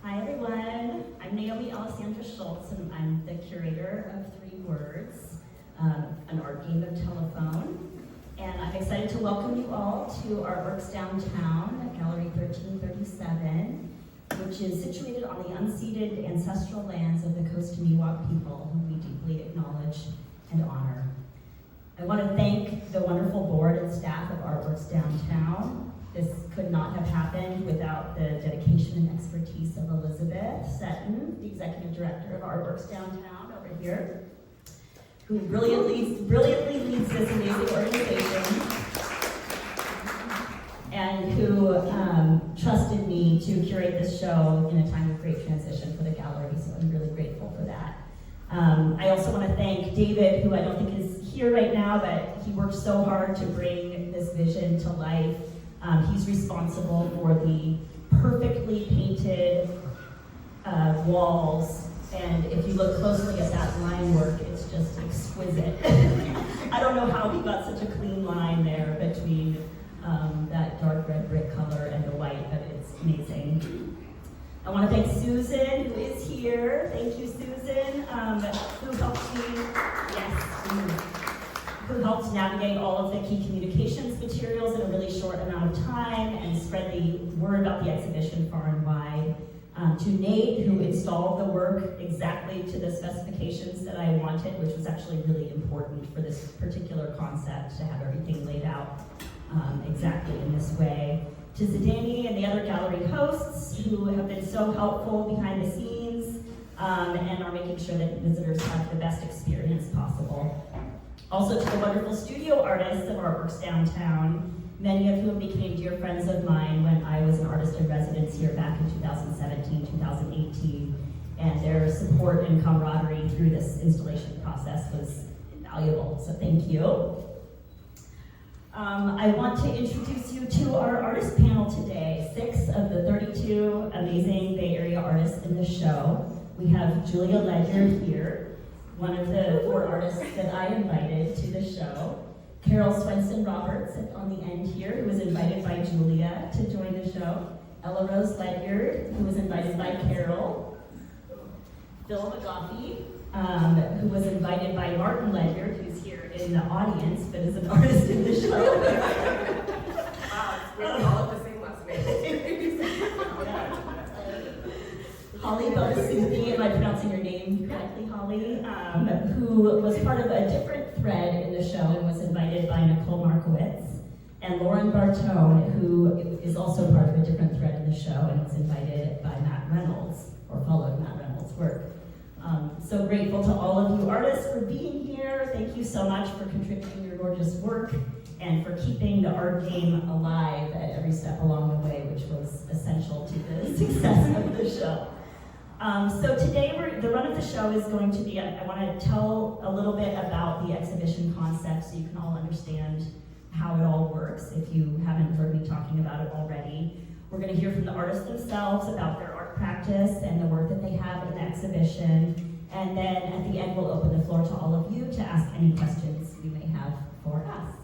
Hi everyone, I'm Naomi Alessandra Schultz and I'm the curator of 3 Words, an art game of telephone. And I'm excited to welcome you all to our works downtown at Gallery 1337, which is situated on the unceded ancestral lands of the Coast Miwok people, whom we deeply acknowledge and honor. I want to thank the wonderful board and staff of Artworks Downtown. This could not have happened without the dedication and expertise of Elizabeth Seton, the executive director of Artworks Downtown over here, who brilliantly leads this amazing organization, and who trusted me to curate this show in a time of great transition for the gallery, so I'm really grateful for that. I also want to thank David, who I don't think is here right now, but he worked so hard to bring this vision to life. He's responsible for the perfectly painted walls, and if you look closely at that line work, it's just exquisite. I don't know how he got such a clean line there between that dark red brick color and the white, but it's amazing. I want to thank Susan, who is here. Thank you, Susan, who helped me, who helped navigate all of the key communications materials in a really short amount of time and spread the word about the exhibition far and wide. To Nate, who installed the work exactly to the specifications that I wanted, which was actually really important for this particular concept, to have everything laid out exactly in this way. To Zidane and the other gallery hosts, who have been so helpful behind the scenes and are making sure that visitors have the best experience possible. Also to the wonderful studio artists of Artworks Downtown, many of whom became dear friends of mine when I was an artist in residence here back in 2017, 2018, and their support and camaraderie through this installation process was invaluable, so thank you. I want to introduce you to our artist panel today, 6 of the 32 amazing Bay Area artists in the show. We have Julia Ledyard here, one of the 4 artists that I invited to the show. Carroll Swenson-Roberts on the end here, who was invited by Julia to join the show. Ella Rose Ledyard, who was invited by Carroll. Phil McGaughy, who was invited by Martin Ledyard, who's here in the audience, but is an artist in the show. Wow, we all have the same last name. Holly Bobisuthi, am I pronouncing your name correctly, Holly? Who was part of a different thread in the show and was invited by Nicole Markowitz. And Lauren Bartone, who is also part of a different thread in the show and was invited by Matt Reynolds, or followed Matt Reynolds' work. So grateful to all of you artists for being here. Thank you so much for contributing your gorgeous work and for keeping the art game alive at every step along the way, which was essential to the success of the show. So today, the run of the show is going to be, I want to tell a little bit about the exhibition concept so you can all understand how it all works if you haven't heard me talking about it already. We're going to hear from the artists themselves about their art practice and the work that they have in the exhibition. And then at the end, we'll open the floor to all of you to ask any questions you may have for us.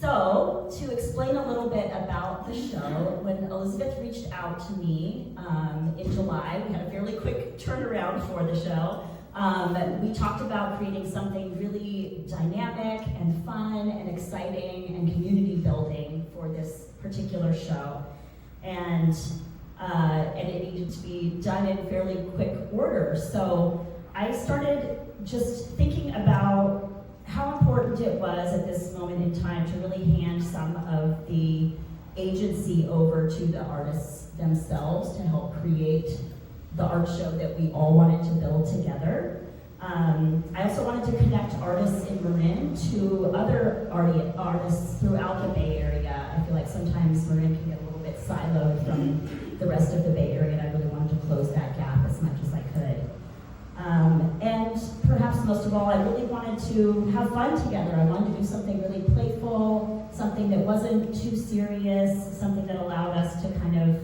So, to explain a little bit about the show, when Elizabeth reached out to me in July, we had a fairly quick turnaround for the show. We talked about creating something really dynamic and fun and exciting and community building for this particular show. And it needed to be done in fairly quick order. So I started just thinking about how important it was at this moment in time to really hand some of the agency over to the artists themselves to help create the art show that we all wanted to build together. I also wanted to connect artists in Marin to other artists throughout the Bay Area. I feel like sometimes Marin can get a little bit siloed from the rest of the Bay Area, and I really wanted to close that gap as much as I could. And perhaps most of all, I really wanted to have fun together. I wanted to do something really playful, something that wasn't too serious, something that allowed us to kind of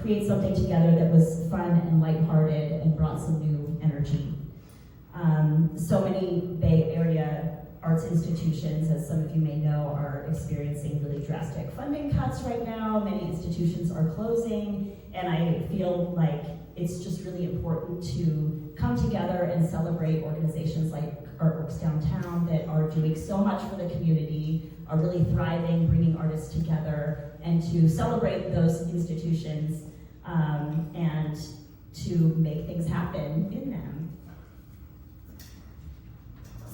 create something together that was fun and lighthearted and brought some new energy. So many Bay Area arts institutions, as some of you may know, are experiencing really drastic funding cuts right now. Many institutions are closing, and I feel like it's just really important to come together and celebrate organizations like Artworks Downtown that are doing so much for the community, are really thriving, bringing artists together, and to celebrate those institutions and to make things happen in them.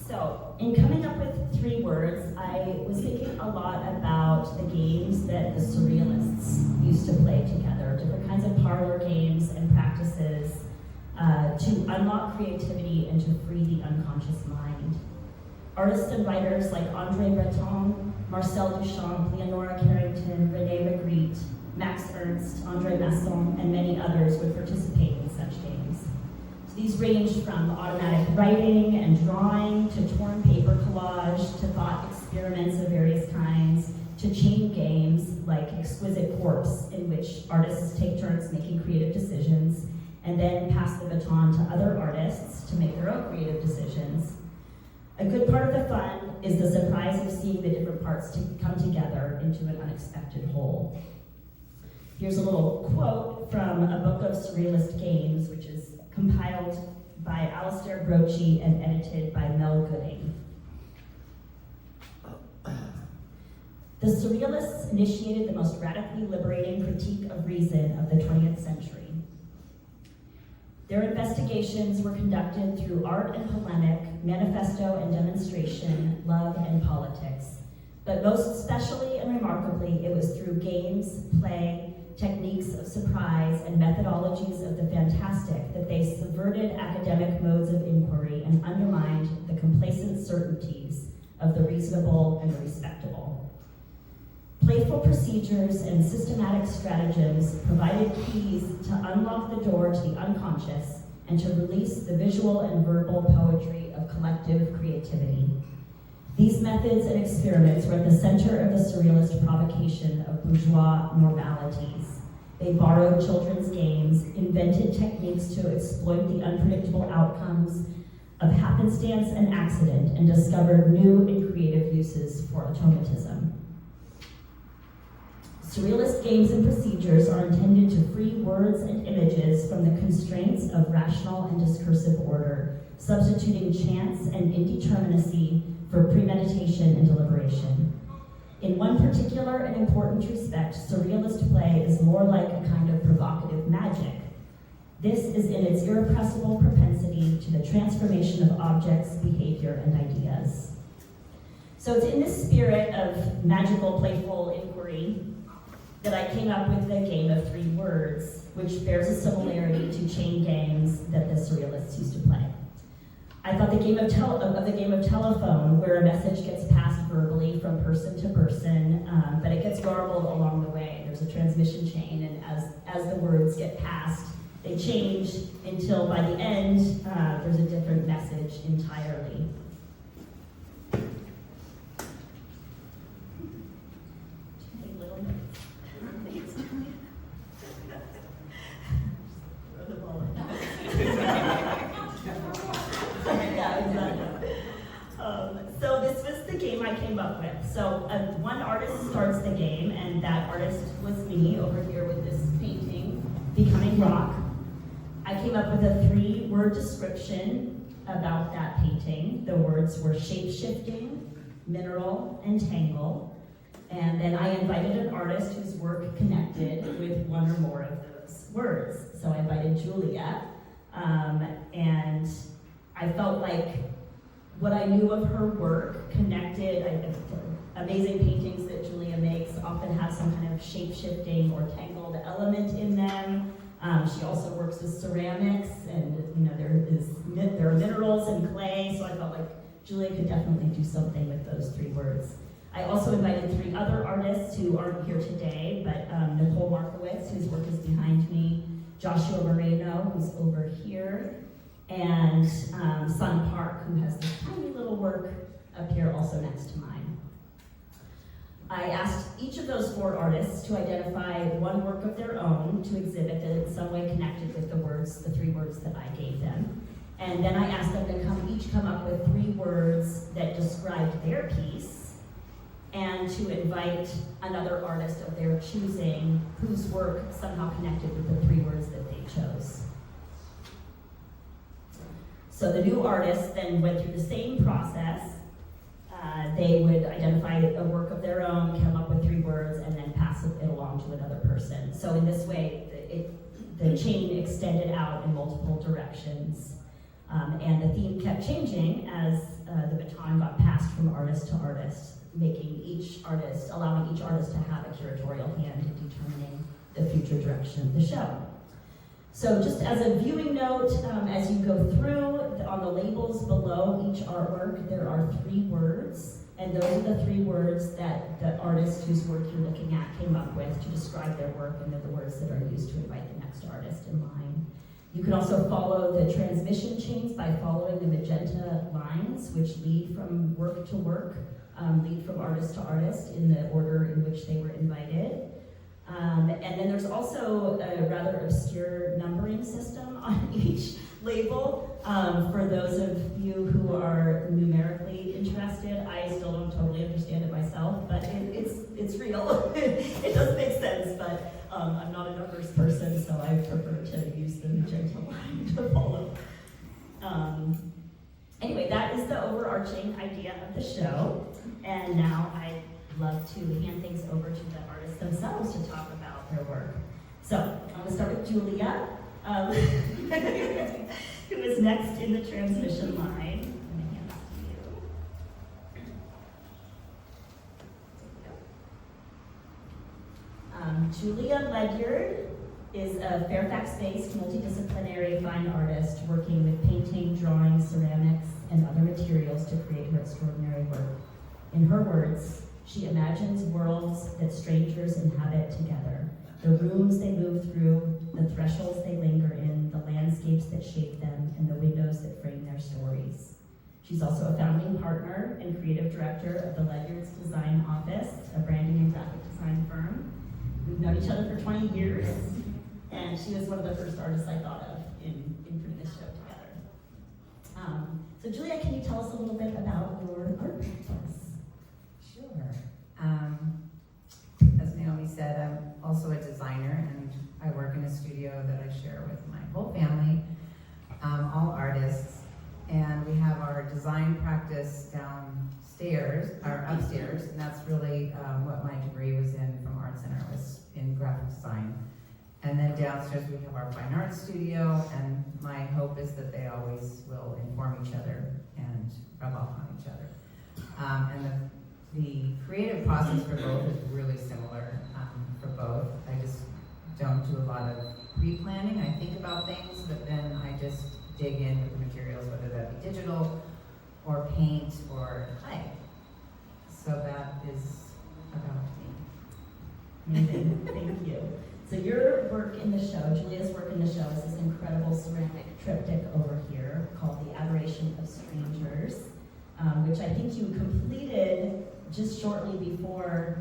So, in coming up with 3 words, I was thinking a lot about the games that the Surrealists used to play together, different kinds of parlor games and practices to unlock creativity and to free the unconscious mind. Artists and writers like Andre Breton, Marcel Duchamp, Leonora Carrington, René Magritte, Max Ernst, André Masson, and many others would participate in such games. So these ranged from automatic writing and drawing to torn paper collage to thought experiments of various kinds to chain games like Exquisite Corpse, in which artists take turns making creative decisions and then pass the baton to other artists to make their own creative decisions. A good part of the fun is the surprise of seeing the different parts to come together into an unexpected whole. Here's a little quote from a book of Surrealist games, which is compiled by Alistair Brochie and edited by Mel Gooding. The Surrealists initiated the most radically liberating critique of reason of the 20th century. Their investigations were conducted through art and polemic, manifesto and demonstration, love and politics. But most especially and remarkably, it was through games, play, techniques of surprise, and methodologies of the fantastic that they subverted academic modes of inquiry and undermined the complacent certainties of the reasonable and the respectable. Playful procedures and systematic stratagems provided keys to unlock the door to the unconscious and to release the visual and verbal poetry of collective creativity. These methods and experiments were at the center of the Surrealist provocation of bourgeois normalities. They borrowed children's games, invented techniques to exploit the unpredictable outcomes of happenstance and accident, and discovered new and creative uses for automatism. Surrealist games and procedures are intended to free words and images from the constraints of rational and discursive order, substituting chance and indeterminacy for premeditation and deliberation. In one particular and important respect, Surrealist play is more like a kind of provocative magic. This is in its irrepressible propensity to the transformation of objects, behavior, and ideas. So it's in this spirit of magical, playful inquiry that I came up with the game of 3 words, which bears a similarity to chain games that the Surrealists used to play. I thought the game of telephone, where a message gets passed verbally from person to person, but it gets garbled along the way. There's a transmission chain, and as the words get passed, they change until by the end, there's a different message entirely. So this was the game I came up with. So one artist starts the game, and that artist was me over here with this painting, Becoming Rock. I came up with a 3-word description about that painting. The words were shape-shifting, mineral, and tangle. And then I invited an artist whose work connected with one or more of those words. So I invited Julia, and I felt like what I knew of her work connected. Amazing paintings that Julia makes often have some kind of shape-shifting or tangled element in them. She also works with ceramics, and there are minerals and clay, so I felt like Julia could definitely do something with those 3 words. I also invited 3 other artists who aren't here today, but Nicole Markowitz, whose work is behind me, Joshua Moreno, who's over here, and Sun Park, who has this tiny little work up here also next to mine. I asked each of those 4 artists to identify one work of their own to exhibit that in some way connected with the 3 words that I gave them. And then I asked them to each come up with 3 words that described their piece, and to invite another artist of their choosing whose work somehow connected with the 3 words that they chose. So the new artists then went through the same process. They would identify a work of their own, come up with 3 words, and then pass it along to another person. So in this way, the chain extended out in multiple directions. And the theme kept changing as the baton got passed from artist to artist, allowing each artist to have a curatorial hand in determining the future direction of the show. So just as a viewing note, as you go through, on the labels below each artwork, there are 3 words, and those are the 3 words that the artist whose work you're looking at came up with to describe their work, and they're the words that are used to invite the next artist in line. You can also follow the transmission chains by following the magenta lines, which lead from work to work, lead from artist to artist in the order in which they were invited. And then there's also a rather obscure numbering system on each label. For those of you who are numerically interested, I still don't totally understand it myself, but it's real. It does make sense, but I'm not a numbers person, so I prefer to use the magenta line to follow. Anyway, that is the overarching idea of the show, and now I'd love to hand things over to the artists themselves to talk about their work. So I'm going to start with Julia, who is next in the transmission line. I'm going to hand this to you. Julia Ledyard is a Fairfax-based multidisciplinary fine artist working with painting, drawing, ceramics, and other materials to create her extraordinary work. In her words, she imagines worlds that strangers inhabit together, the rooms they move through, the thresholds they linger in, the landscapes that shape them, and the windows that frame their stories. She's also a founding partner and creative director of the Ledyard's Design Office, a branding and graphic design firm. We've known each other for 20 years, and she was one of the first artists I thought of in putting this show together. So Julia, can you tell us a little bit about your art practice? Sure. As Naomi said, I'm also a designer, and I work in a studio that I share with my whole family, all artists, and we have our design practice downstairs, or upstairs, and that's really what my degree was in from Art Center, was in graphic design. And then downstairs we have our fine art studio, and my hope is that they always will inform each other and rub off on each other. And the creative process for both is really similar for both. I just don't do a lot of pre-planning. I think about things, but then I just dig in with the materials, whether that be digital or paint or clay. So that is about me. Amazing, thank you. So your work in the show, Julia's work in the show, is this incredible ceramic triptych over here called The Adoration of Strangers, which I think you completed just shortly before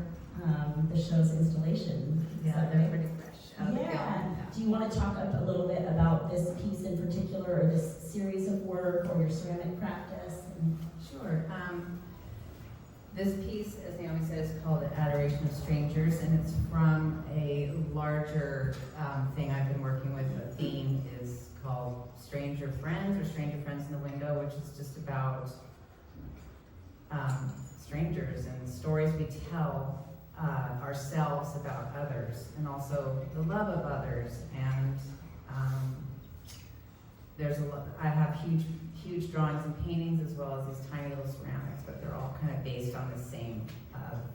the show's installation. Yeah, they're pretty fresh. Yeah. Do you want to talk a little bit about this piece in particular, or this series of work, or your ceramic practice? Sure. This piece, as Naomi said, is called The Adoration of Strangers, and it's from a larger thing I've been working with. The theme is called Stranger Friends, or Stranger Friends in the Window, which is just about strangers and stories we tell ourselves about others, and also the love of others. And I have huge drawings and paintings, as well as these tiny little ceramics, but they're all kind of based on the same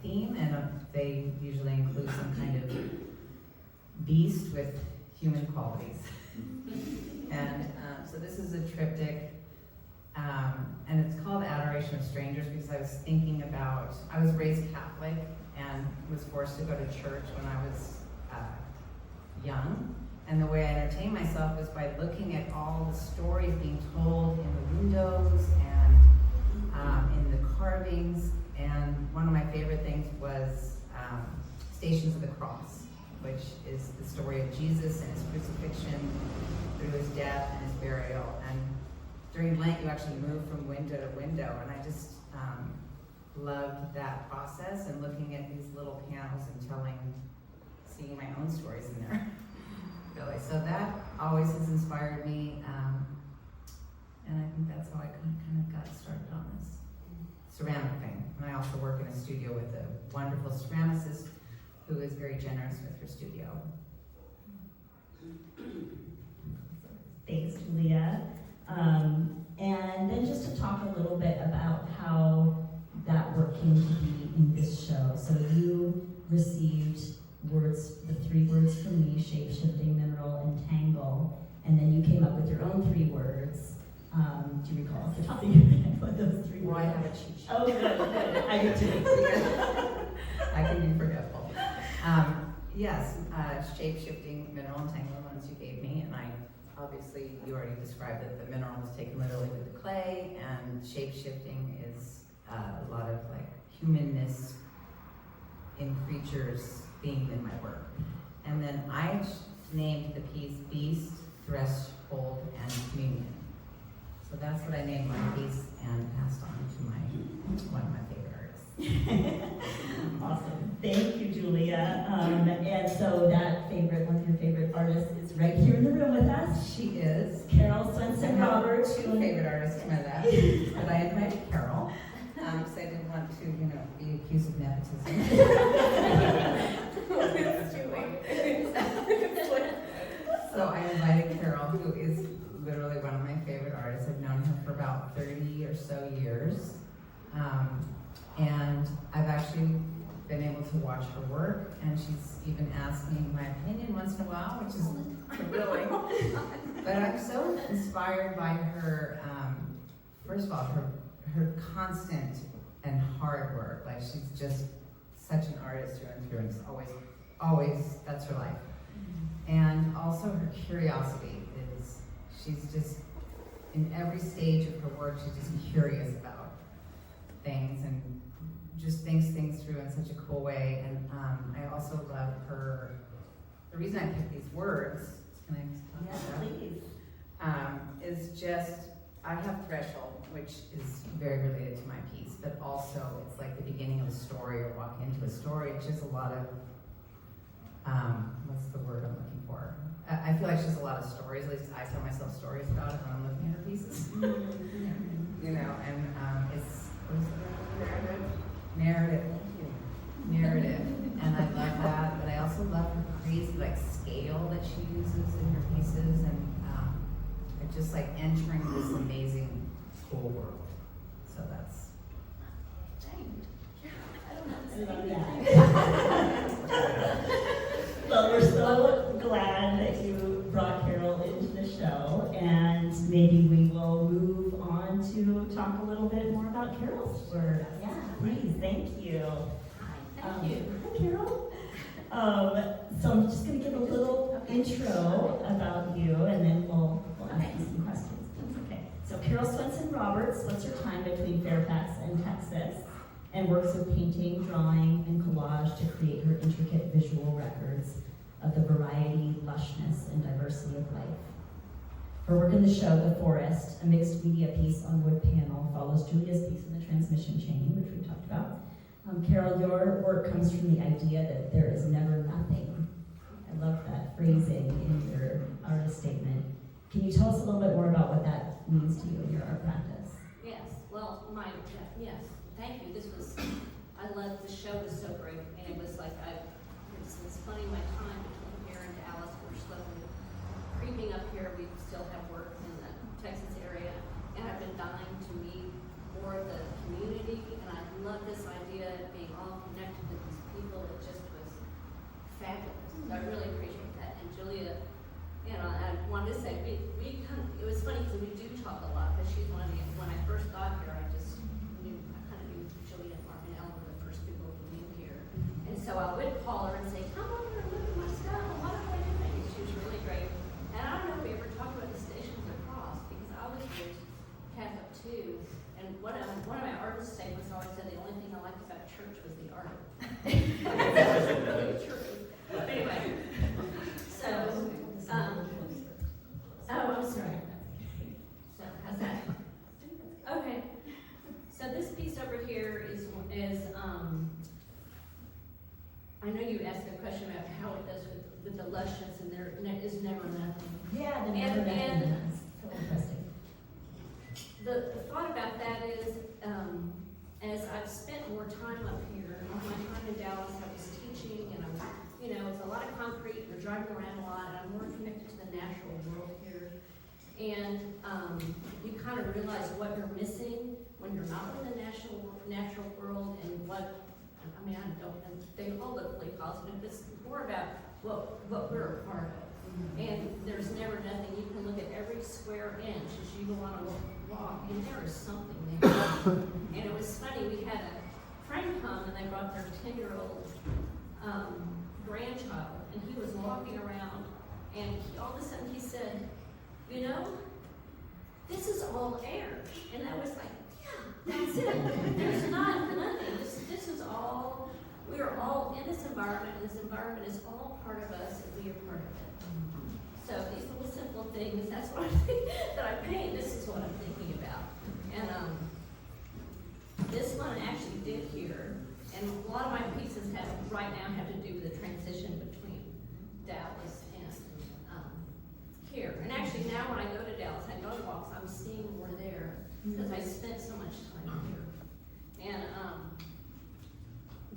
theme, and they usually include some kind of beast with human qualities. And so this is a triptych, and it's called Adoration of Strangers because I was thinking about, I was raised Catholic and was forced to go to church when I was young. And the way I entertained myself was by looking at all the stories being told in the windows and in the carvings. And one of my favorite things was Stations of the Cross, which is the story of Jesus and his crucifixion through his death and his burial. And during Lent, you actually move from window to window, and I just loved that process and looking at these little panels and seeing my own stories in there. Really, so that always has inspired me, and I think that's how I kind of got started on this ceramic thing. And I also work in a studio with a wonderful ceramicist who is very generous with her studio. Thanks, Julia. And then just to talk a little bit about how that work came to be in this show. So you received the 3 words from me, shape-shifting, mineral, and tangle, and then you came up with your own 3 words. Do you recall off the top of your head what those 3 Well, I words? have a cheat sheet. Oh, good. I do too. I can be forgetful. Yes, shape-shifting, mineral, and tangle, the ones you gave me, and obviously you already described that the mineral was taken literally with the clay, and shape-shifting is a lot of like humanness in creatures being in my work. And then I named the piece Beast, Threshold, and Communion. So that's what I named my piece and passed on to one of my favorite artists. Awesome. Thank you, Julia. And so that one of your favorite artists is right here in the room with us. She is Carroll Swenson-Roberts. 2 favorite artists to my left, but I invited Carroll because I didn't want to, be accused of nepotism. It's too late. So I invited Carroll, who is literally one of my favorite artists. I've known her for about 30 or so years. And I've actually been able to watch her work, and she's even asked me my opinion once in a while, which is thrilling. But I'm so inspired by her, first of all, her constant and hard work. Like, she's just such an artist through and through, and it's always, that's her life. And also her curiosity is, she's just, in every stage of her work, she's just curious about things and just thinks things through in such a cool way. And I also love her, the reason I picked these words, can I talk about that? Please. Is just, I have threshold, which is very related to my piece, but also it's like the beginning of a story or walk into a story. It's just a lot of, what's the word I'm looking for? I feel like she has a lot of stories, at least I tell myself stories about it when I'm looking at her pieces. And it's, what is it? Narrative. Narrative. And I love that, but I also love her crazy scale that she uses in her pieces, and just entering this amazing, cool world. So that's. I love that. Well, we're so glad that you brought Carroll into the show, and maybe we will move on to talk a little bit more about Carroll's work. Yeah, please, thank you. Thank you. Hi, Carroll. So I'm just going to give a little intro about you, and then we'll ask you some questions. Okay. So Carroll Swenson-Roberts splits her time between Fairfax and Texas, and works with painting, drawing, and collage to create her intricate visual records of the variety, lushness, and diversity of life. Her work in the show, The Forest, a mixed media piece on wood panel, follows Julia's piece in the transmission chain, which we talked about. Carroll, your work comes from the idea that there is never nothing. I love that phrasing in your artist statement. Can you tell us a little bit more about what that means to you in your art practice? Yes, well, yes, thank you. I love, the show was so great, and it was like, it's splitting my time between here and Dallas. We're slowly creeping up here. We still have work in the Texas area, and I've been dying to meet more of the community, and I love this idea of being all connected with these people. It just was fabulous. So I really appreciate that. And Julia, I wanted to say, we kind of, it was funny because we do talk a lot, but she's one of the, when I first got here, I kind of knew Julia and Mark and Ellen were the first people who knew here. And so I would call her and say, come over and look at my stuff, and what am I doing? And she was really great. And I don't know if we ever talked about the stations across, because I was raised Catholic too. And one of my artist statements always said the only thing I liked about church was the art. That's really true. But anyway, so, oh, I'm sorry. So, how's that? ask a question about how it does with the luscious, and there is never nothing. Yeah, the And- never and- nothing. So interesting. The thought about that is, as I've spent more time up here, all my time in Dallas, I was teaching, and it's a lot of concrete, you're driving around a lot, and I'm more connected to the natural world here. And you kind of realize what you're missing when you're not in the natural world, and they all look really positive. It's more about what we're a part of. And there's never nothing. You can look at every square inch as you go on a walk, and there is something there. And it was funny, we had a friend come, and they brought their 10-year-old grandchild, and he was walking around, and all of a sudden he said, this is all air. And I was like, yeah, that's it. There's nothing. This is all, we are all in this environment, and this environment is all part of us, and we are part of it. So these little simple things, that's what that I paint, this is what I'm thinking about. And this one I actually did here, and a lot of my pieces right now have to do with the transition between Dallas and here. And actually now when I go to Dallas, I go to walks, I'm seeing more there, because I spent so much time here. And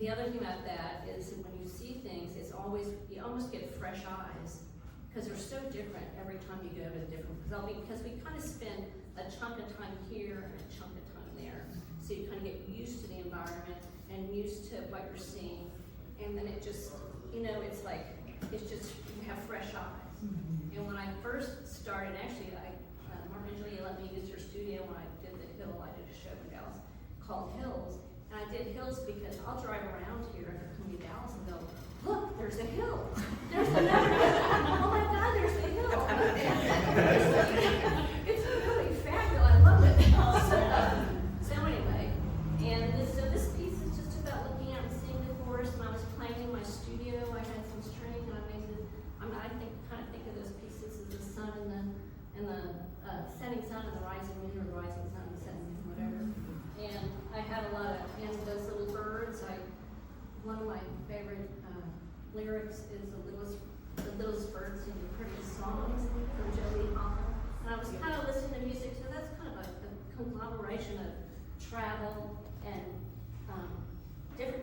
the other thing about that is that when you see things, you almost get fresh eyes, because they're so different every time you go to a different, because we kind of spend a chunk of time here and a chunk of time there. So you kind of get used to the environment and used to what you're seeing. And then it just, it's just, you have fresh eyes. And when I first started, actually, Mark and Julia let me use their studio when I did the Hill. I did a show in Dallas called Hills. And I did Hills because I'll drive around here and come to Dallas and go, look, there's a hill. There's another hill. Oh my God, there's a hill. It's really fabulous. I love it. So anyway, so this piece is just about looking out and seeing the forest. When I was playing in my studio, I had some string, and I made it. I think of those pieces as the sun and the setting sun and the rising moon, or the rising sun and the setting moon, whatever. And I had a lot of those little birds. One of my favorite lyrics is the littlest bird sing the prettiest songs from Joey Hall. And I was kind of listening to music, so that's kind of a conglomeration of travel and different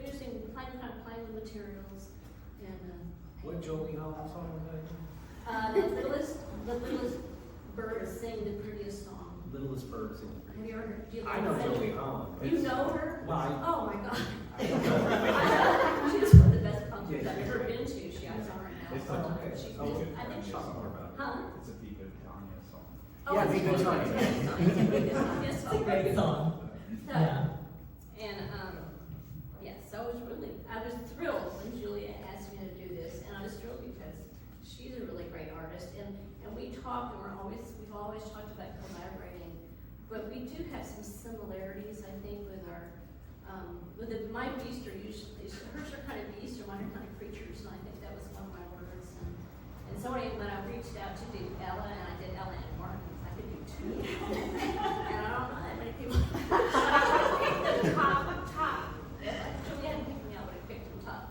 playing with materials. And what Joey Hall song was that? the littlest bird sing the prettiest song. Littlest bird sing. Have you ever heard? I know Joey Hall. You know her? Well, Oh my God. I don't know her. She's one of the best concerts I've ever been to. She's on right now. It's So okay. she's Oh, just, good. I think she's, Talk more about it. huh? It's a Viva Tanya song. Oh, Yeah, it's Viva a Tanya. great song. It's a great song. So, Yeah. and, yes, so I was thrilled when Julia asked me to do this, and I was thrilled because she's a really great artist, and we talk, and we've always talked about collaborating, but we do have some similarities, I think, with our, my beasts are usually, hers are kind of beasts, or mine are kind of creatures, and I think that was one of my words, and so when I reached out to do Ella, and I did Ella and Martin, I could do two, and I don't know that many people, I picked the top, Julia hadn't picked me out, but I picked the top,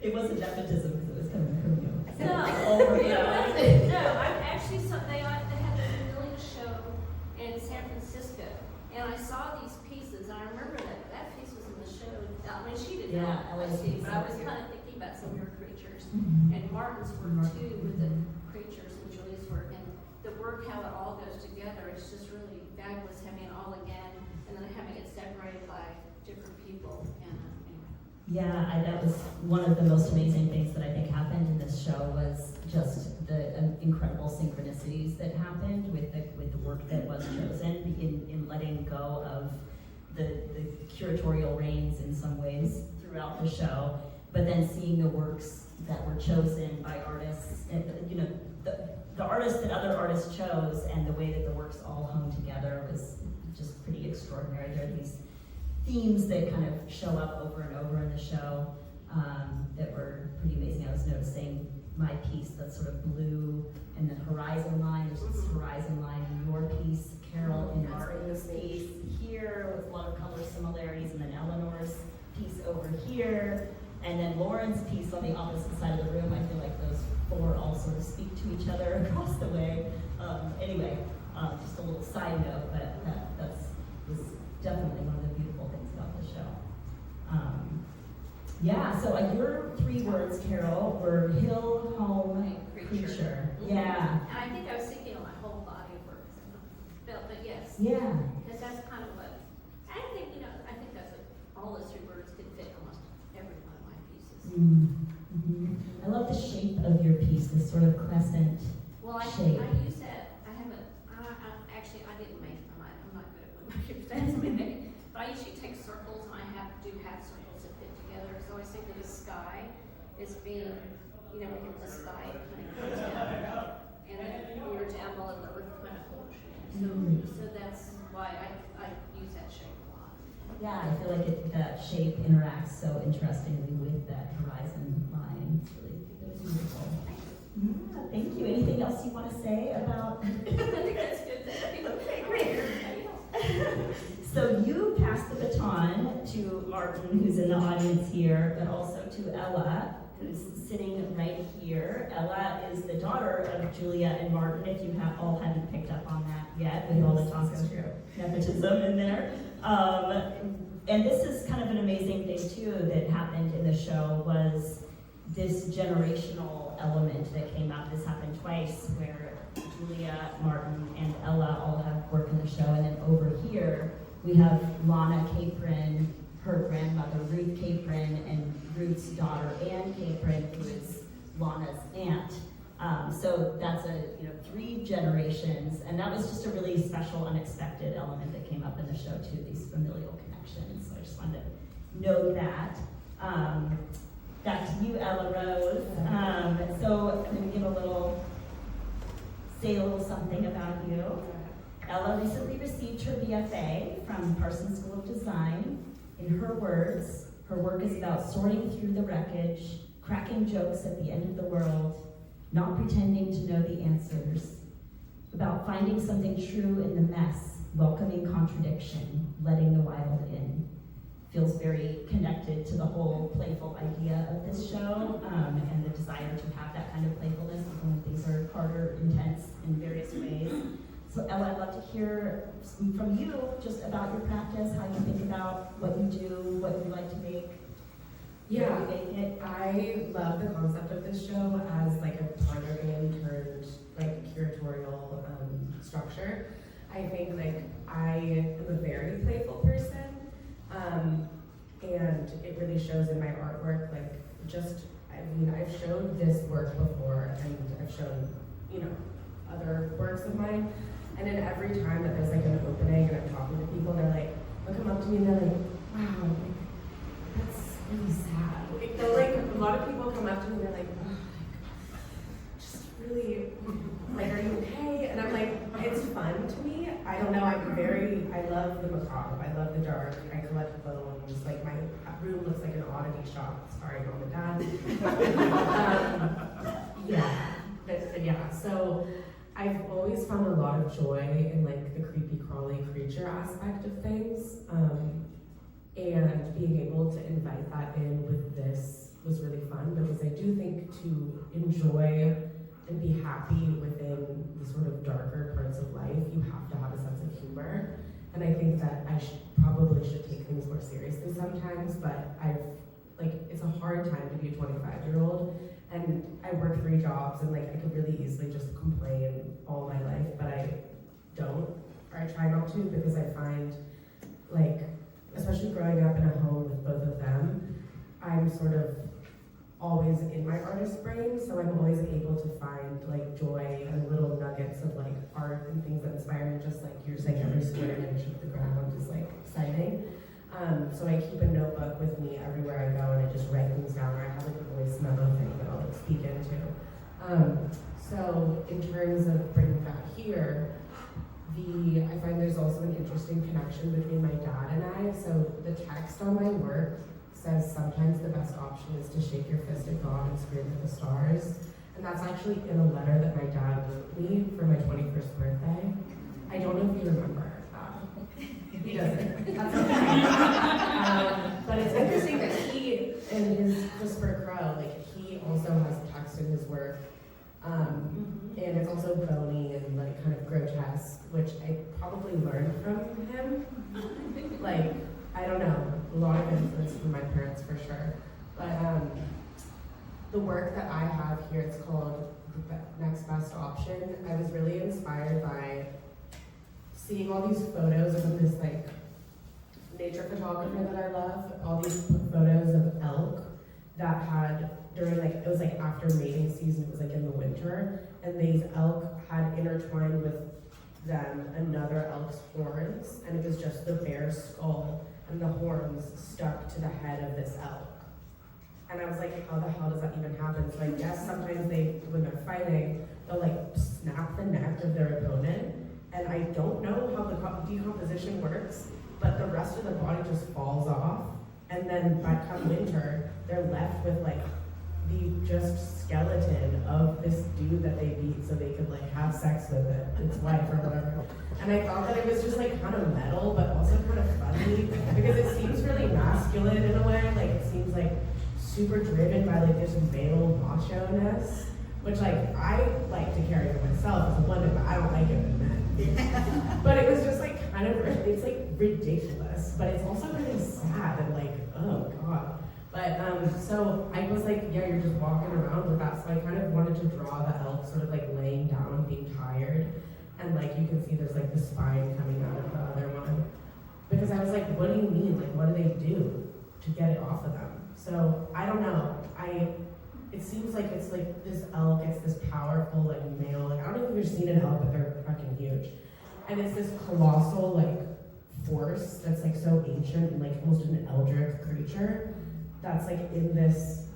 It wasn't nepotism because it was coming from you. No, Over it you. wasn't. No, I'm actually, they had the Vermilion show in San Francisco, and I saw these pieces, and I remember that piece was in the show. I mean, she did Yeah, not, Ella I see, did. but I was kind of thinking about some of her creatures, Mhm. and Martin's work too, with the creatures, and Julie's work, and the work, how it all goes together. It's just really fabulous having it all again, and then having it separated by different people, and anyway. Yeah, that was one of the most amazing things that I think happened in this show was just the incredible synchronicities that happened with the work that was chosen in letting go of the curatorial reins in some ways throughout the show, but then seeing the works that were chosen by artists, and, the artists that other artists chose, and the way that the works all hung together was just pretty extraordinary. There are these themes that kind of show up over and over in the show that were pretty amazing. I was noticing my piece, that's sort of blue, and the horizon line, there's this horizon line in your piece, Carroll, in Martin's piece here, with a lot of color similarities, and then Eleanor's piece then Lauren's piece on the opposite side of the room, I feel like those four all sort of speak to each other across the way. Anyway, just a little side note, but that was definitely one of the beautiful things about the show. Yeah, so your 3 words, Carroll, were hill, home, creature. Yeah. And I think I was thinking of my whole body of work, but yes. Yeah. Because that's kind of what, I think, I think that's what, all those 3 words could fit almost every one of my pieces. Mm-hmm. I love the shape of your piece, this sort of crescent Well, I shape. use that, I haven't, actually, I didn't make them, I'm not good at what my that's making, but I usually take circles, and I do have circles that fit together, so I think of the sky as being, when the sky kind of comes down, and then you're down below the earth kind of holds you. So that's why I use that shape a lot. Yeah, I feel like that shape interacts so interestingly with that horizon line. It's really beautiful. Yeah, thank you. Anything else you want to say about? I think that's good. Okay, great. So you passed the baton to Martin, who's in the audience here, but also to Ella, who's sitting right here. Ella is the daughter of Julia and Martin, if you all hadn't picked up on that yet, with all the talk of nepotism in there. And this is kind of an amazing thing too that happened in the show, was this generational element that came out. This happened twice, where Julia, Martin, and Ella all have work in the show, and then over here we have Lana Capron, her grandmother Ruth Capron, and Ruth's daughter Ann Capron, who is Lana's aunt. So that's 3 generations, and that was just a really special, unexpected element that came up in the show too, these familial connections. So I just wanted to note that. Back to you, Ella Rose. So I'm going to say a little something about you. Ella recently received her BFA from Parsons School of Design. In her words, her work is about sorting through the wreckage, cracking jokes at the end of the world, not pretending to know the answers, about finding something true in the mess, welcoming contradiction, letting the wild in. Feels very connected to the whole playful idea of this show, and the desire to have that kind of playfulness even when things are harder, intense in various ways. So Ella, I'd love to hear from you just about your practice, how you think about what you do, what you like to make. Yeah, how you make it. I love the concept of this show as like a parlor game turned like curatorial structure. I think like I am a very playful person, and it really shows in my artwork. Like I've showed this work before, and I've shown other works of mine. And then every time that there's like an opening and I'm talking to people, they'll come up to me and they're like, wow, like, that's really sad. A lot of people come up to me and they're like, oh, just really, are you okay? And I'm like, it's fun to me. I don't know, I love the macabre, I love the dark, I collect bones, like my room looks like an oddity shop. Sorry, Mom and Dad. So I've always found a lot of joy in like the creepy crawly creature aspect of things, and being able to invite that in with this was really fun, because I do think to enjoy and be happy within the sort of darker parts of life, you have to have a sense of humor. And I think that I probably should take things more seriously sometimes, but it's a hard time to be a 25-year-old. And I work 3 jobs, and I could really easily just complain all my life, but I don't, or I try not to, because I find, especially growing up in a home with both of them, I'm sort of always in my artist brain, so I'm always able to find joy and little nuggets of art and things that inspire me, just like you're saying, every square inch of the ground is exciting. So I keep a notebook with me everywhere I go, and I just write things down, or I have a voice memo thing that I'll speak into. So in terms of bringing that here, I find there's also an interesting connection between my dad and I. So the text on my work says sometimes the best option is to shake your fist at God and scream at the stars. And that's actually in a letter that my dad wrote me for my 21st birthday. I don't know if you remember that. He doesn't. That's okay. But it's interesting that he, in his just for text in his work. And it's also bony and like kind of grotesque, which I probably learned from him. Like, I don't know, a lot of influence from my parents for sure. But the work that I have here, it's called The Next Best Option. I was really inspired by seeing all these photos of this like nature photographer that I love, all these photos of elk that had during like, it was like after mating season, it was like in the winter, and these elk had intertwined with them another elk's horns, and it was just the bare skull and the horns stuck to the head of this elk. And I was like, how the hell does that even happen? So I guess sometimes they, when they're fighting, they'll like snap the neck of their opponent, and I don't know how the decomposition works, but the rest of the body just falls off, and then by come winter, they're left with like the just skeleton of this dude that they beat so they could like have sex with it, its wife or whatever. And I thought that it was just like kind of metal, but also kind of funny, because it seems really masculine in a way, like it seems like super driven by like this male macho-ness, which like I like to carry for myself as a woman, but I don't like it in men. But it was just like kind of, it's like ridiculous, but it's also really sad and like, oh god. But so I was like, yeah, you're just walking around with that. So I kind of wanted to draw the elk sort of like laying down, being tired. And like you can see there's like the spine coming out of the other one. Because I was like, what do you mean? Like, what do they do to get it off of them? So I don't know. It seems like it's like this elk, it's this powerful like male. Like I don't know if you've ever seen an elk, but they're fucking huge. And it's this colossal like force that's like so ancient and like almost an eldritch creature that's like in this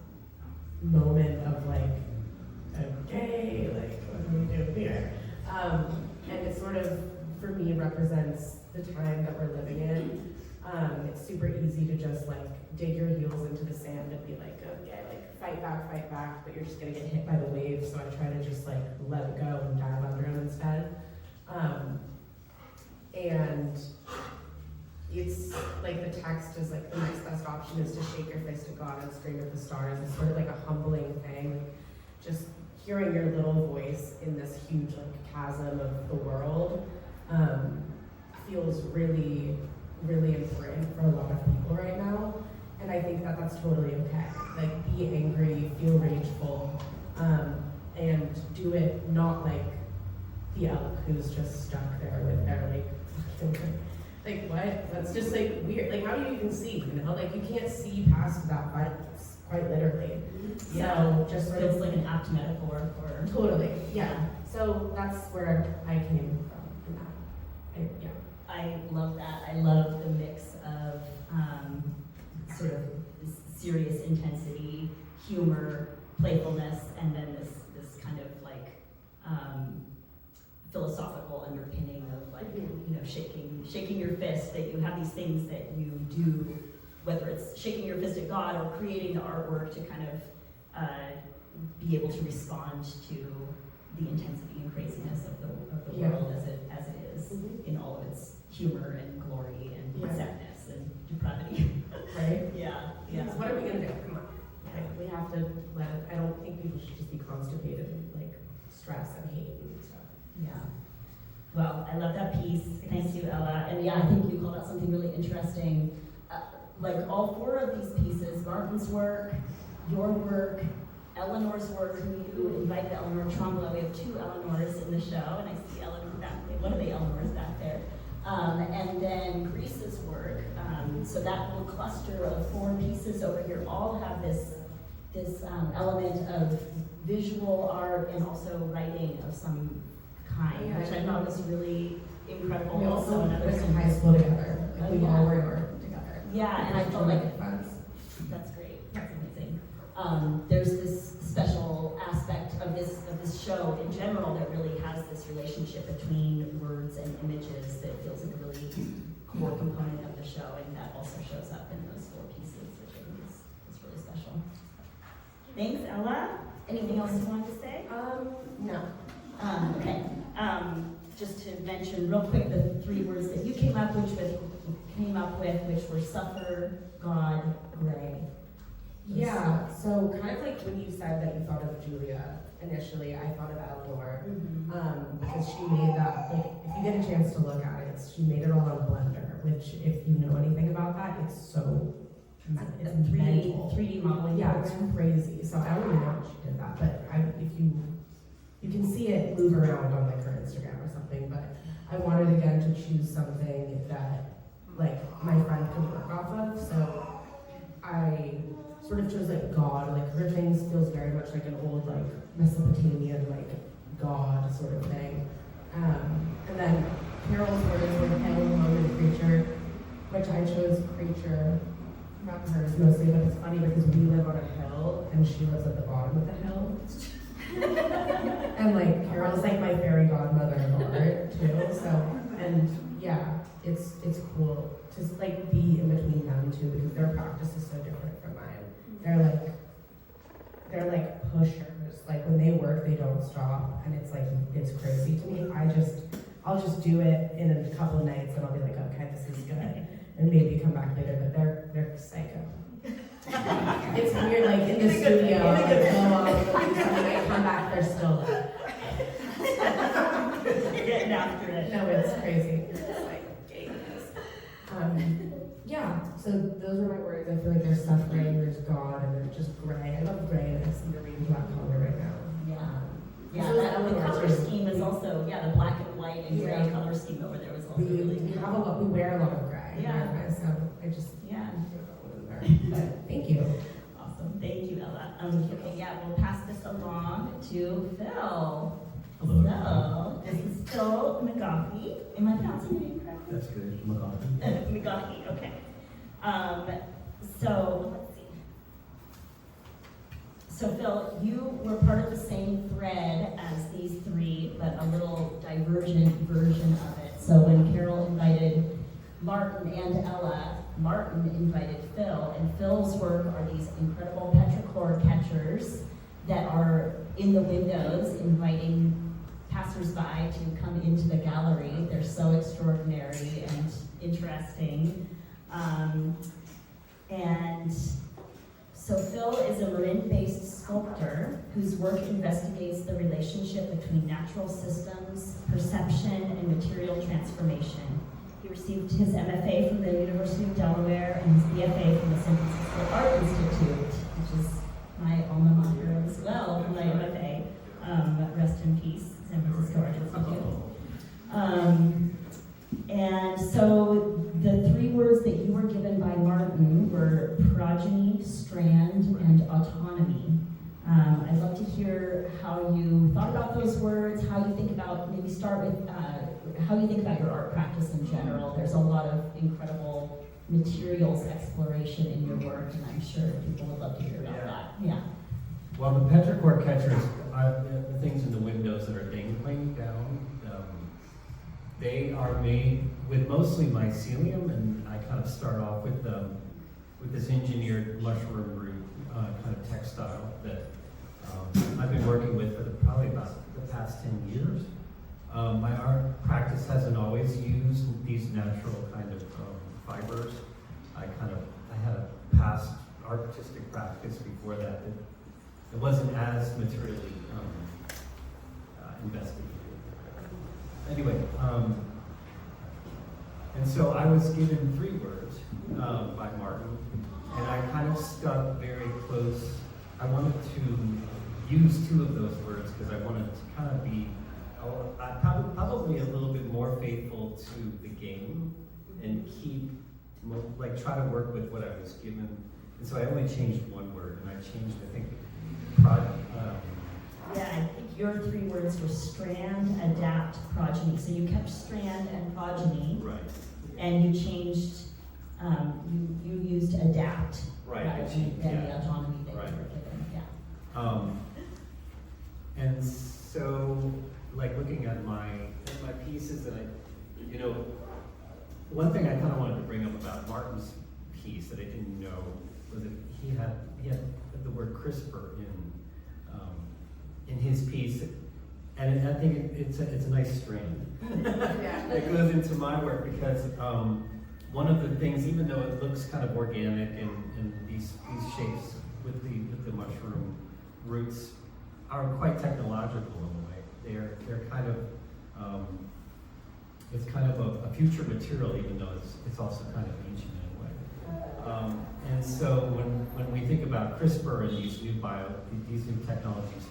moment of like, okay, like what do we do here? And it sort of, for me, represents the time that we're living in. It's super easy to just like dig your heels into the sand and be like, okay, like fight back, but you're just gonna get hit by the waves. So I try to just like let it go and dive under them instead. And it's like the text is like the next best option is to shake your fist at God and scream at the stars. It's sort of like a humbling thing, like just hearing your little voice in this huge like chasm of the world feels really, really important for a lot of people right now. And I think that that's totally okay. Like be angry, feel rageful, and do it not like the elk who's just stuck there with their like what? That's just like weird. Like how do you even see? You know, like you can't see past that violence, quite literally. Yeah. So just sort It's of like an apt metaphor for. totally, yeah. So that's where I came from in that. Yeah. I love that. I love the mix of sort of this serious intensity, humor, playfulness, and then this kind of like philosophical underpinning of like, you know, shaking your fist, that you have these things that you do, whether it's shaking your fist at God or creating the artwork to kind of be able to respond to the intensity and craziness of the world as it is in all of its humor and glory and sadness and depravity. Right? Yeah. So what are we gonna do? Come on. Like, we have to let it, I don't think people should just be constipated and like stress and hate and stuff. Yeah. Well, I love that piece. Thanks you, Ella. And yeah, I think you called out something really interesting. Like all four of these pieces, Martin's work, your work, Eleanor's work, who invited Eleanor Trombley. We have two Eleanors in the show, and I see Eleanor back there, one of the Eleanors back there. And then Grease's work. So that little cluster of four pieces over here all have this element of visual art and also writing of some kind, which I thought was really incredible. We also another went to high school together. Like, Oh, we yeah. all were art together. Yeah, and I felt like friends. that's great. That's amazing. There's this special aspect of this show in general that really has this relationship between words and images that feels like a really core component of the show, and that also shows up in those four pieces, which I think is really special. Thanks, Ella. Anything else you wanted to say? No. Okay. Just to mention real quick the three words that you came up with, which were suffer, God, gray. Yeah, so kind of like when you said that you thought of Julia initially, I thought of Eleanor, because she made that, like, if you get a chance to look at it, she made it all on Blender, which if you know anything about that, it's so, It's it's mental. 3D modeling. Yeah, it's crazy. So I don't even know if she did that, but if you can see it move around on like her Instagram or something. But I wanted again to choose something that like my friend could work off of. So I sort of chose like God. Like her things feels very much like an old like Mesopotamian like God sort of thing. And then Carroll's words were hell, moment, creature, which I chose creature. Not hers mostly, but it's funny because we live on a hill and she lives at the bottom of the hill. And like Carol's like my fairy godmother of art too. So and yeah, it's cool to like be in between them too because their practice is so different from mine. They're like pushers. Like when they work, they don't stop, and it's crazy to me. I'll just do it in a couple of nights, and I'll be like, okay, this is good. And maybe come back later, but they're psycho. It's weird, like in the studio, I go off, and I come back, they're still there. Getting after it. No, it's crazy. It's like games. Yeah, so those are my words. I feel like there's suffering, there's God, and there's just gray. I love gray, and I see the really black color right now. Yeah, the color scheme is also, the black and white and gray color scheme over there was also really cool. We wear a lot of gray. Yeah. So I just, Yeah. but thank you. Awesome, thank you, Ella. Okay, we'll pass this along to Phil. Hello. So, this is Phil McGaughy. Am I pronouncing your name correctly? That's good, McGaughy. McGaughy, okay. So, let's see. So Phil, you were part of the same thread as these three, but a little divergent version of it. So when Carroll invited Martin and Ella, Martin invited Phil, and Phil's work are these incredible petrichor catchers that are in the windows inviting passersby to come into the gallery. They're so extraordinary and interesting. And so Phil is a Marin-based sculptor whose work investigates the relationship between natural systems, perception, and material transformation. He received his MFA from the University of Delaware and his BFA from the San Francisco Art Institute, which is my alma mater as well, my MFA. Rest in peace, San Francisco Art Institute. And so the three words that you were given by Martin were progeny, strand, and autonomy. I'd love to hear how you thought about those words, how you think about, maybe start with how you think about your art practice in general. There's a lot of incredible materials exploration in your work, and I'm sure people would love to hear about that. Yeah. Well, the petrichor catchers, the things in the windows that are dangling down, they are made with mostly mycelium, and I kind of start off with this engineered mushroom root kind of textile that I've been working with for probably about the past 10 years. My art practice hasn't always used these natural kind of fibers. I had a past artistic practice before that. It wasn't as materially investigated. Anyway, and so I was given three words by Martin, and I kind of stuck very close. I wanted to use two of those words because I wanted to kind of be probably a little bit more faithful to the game and try to work with what I was given. And so I only changed one word, and I changed, I think, I think your three words were strand, adapt, progeny. So you kept strand and progeny. Right. And you changed, you used adapt. Right. Rather than the autonomy that Right. you were given. Yeah. And so, like looking at my pieces, and one thing I kind of wanted to bring up about Martin's piece that I didn't know was that he had the word CRISPR in his piece, and I think it's a nice strand that goes into my work because one of the things, even though it looks kind of organic and these shapes with the mushroom roots are quite technological in a way. They're kind of it's kind of a future material, even though it's also kind of ancient in a way. And so when we think about CRISPR and these new technologies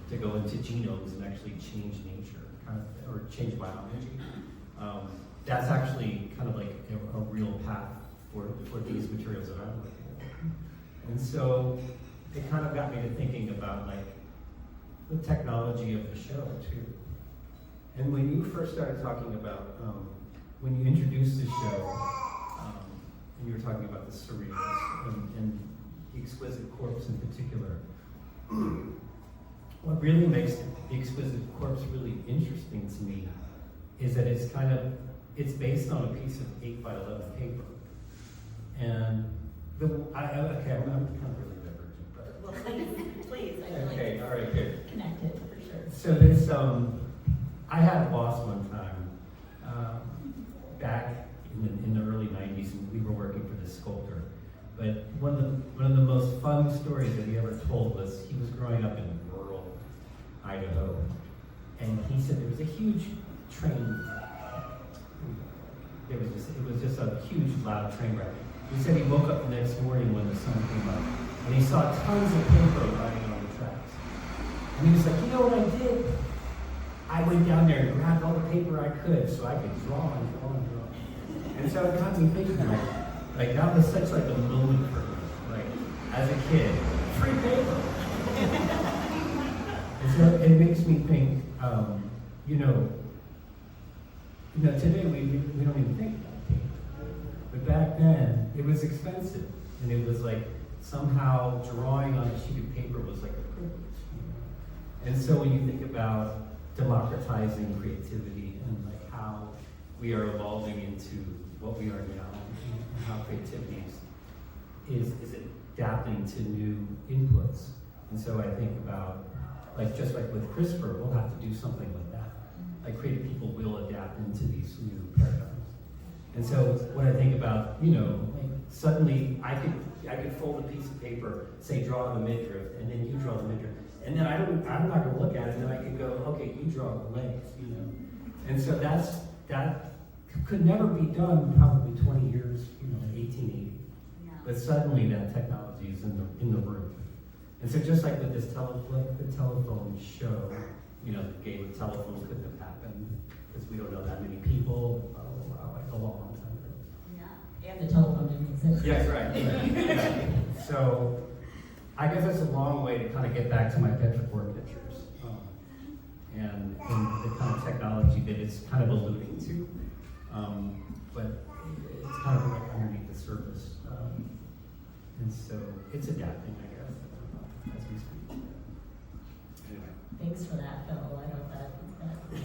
to go into genomes and actually change nature, or change biology, that's actually kind of like a real path for these materials that I'm looking at. And so it kind of got me to thinking about like the technology of the show too. And when you first started talking about, when you introduced the show, and you were talking about the surrealist and the exquisite corpse in particular, what really makes the exquisite corpse really interesting to me is that it's based on a piece of 8x11 paper. And I'm kind of really divergent, but. Well, please, I feel Okay, all right, good. like connected for sure. So this, I had a boss one time, back in the early 90s, and we were working for this sculptor. But one of the most fun stories that he ever told was he was growing up in rural Idaho, and he said there was a huge train. It was just a huge loud train wreck. He said he woke up the next morning when the sun came up, and he saw tons of paper lying on the tracks. And he was like, you know what I did? I went down there and grabbed all the paper I could so I could draw and draw and draw. And so it got me thinking, like that was such like a moment for me, like as a kid, free paper. And so it makes me think, today we don't even think about paper. But back then, it was expensive. And it was like somehow drawing on a sheet of paper was like a privilege. And so when you think about democratizing creativity and like how we are evolving into what we are now, and how creativity is adapting to new inputs. And so I think about, like just like with CRISPR, we'll have to do something like that. Like creative people will adapt into these new paradigms. And so when I think about, like suddenly I could fold a piece of paper, say draw the midriff, and then you draw the midriff. And then I'm not going to look at it, and then I could go, okay, you draw the legs, And so that could never be done probably 20 years, in 1880. Yeah. But suddenly that technology is in the room. And so just like with this the telephone show, the game of telephones couldn't have happened because we don't know that many people, like a long time ago. Yeah, and the telephone didn't exist. Yes, right. So I guess that's a long way to kind of get back to my petrichor pictures and the kind of technology that it's kind of alluding to. But it's kind of like underneath the surface. And so it's adapting, I guess, as we speak. Anyway. Thanks for that, Phil. I love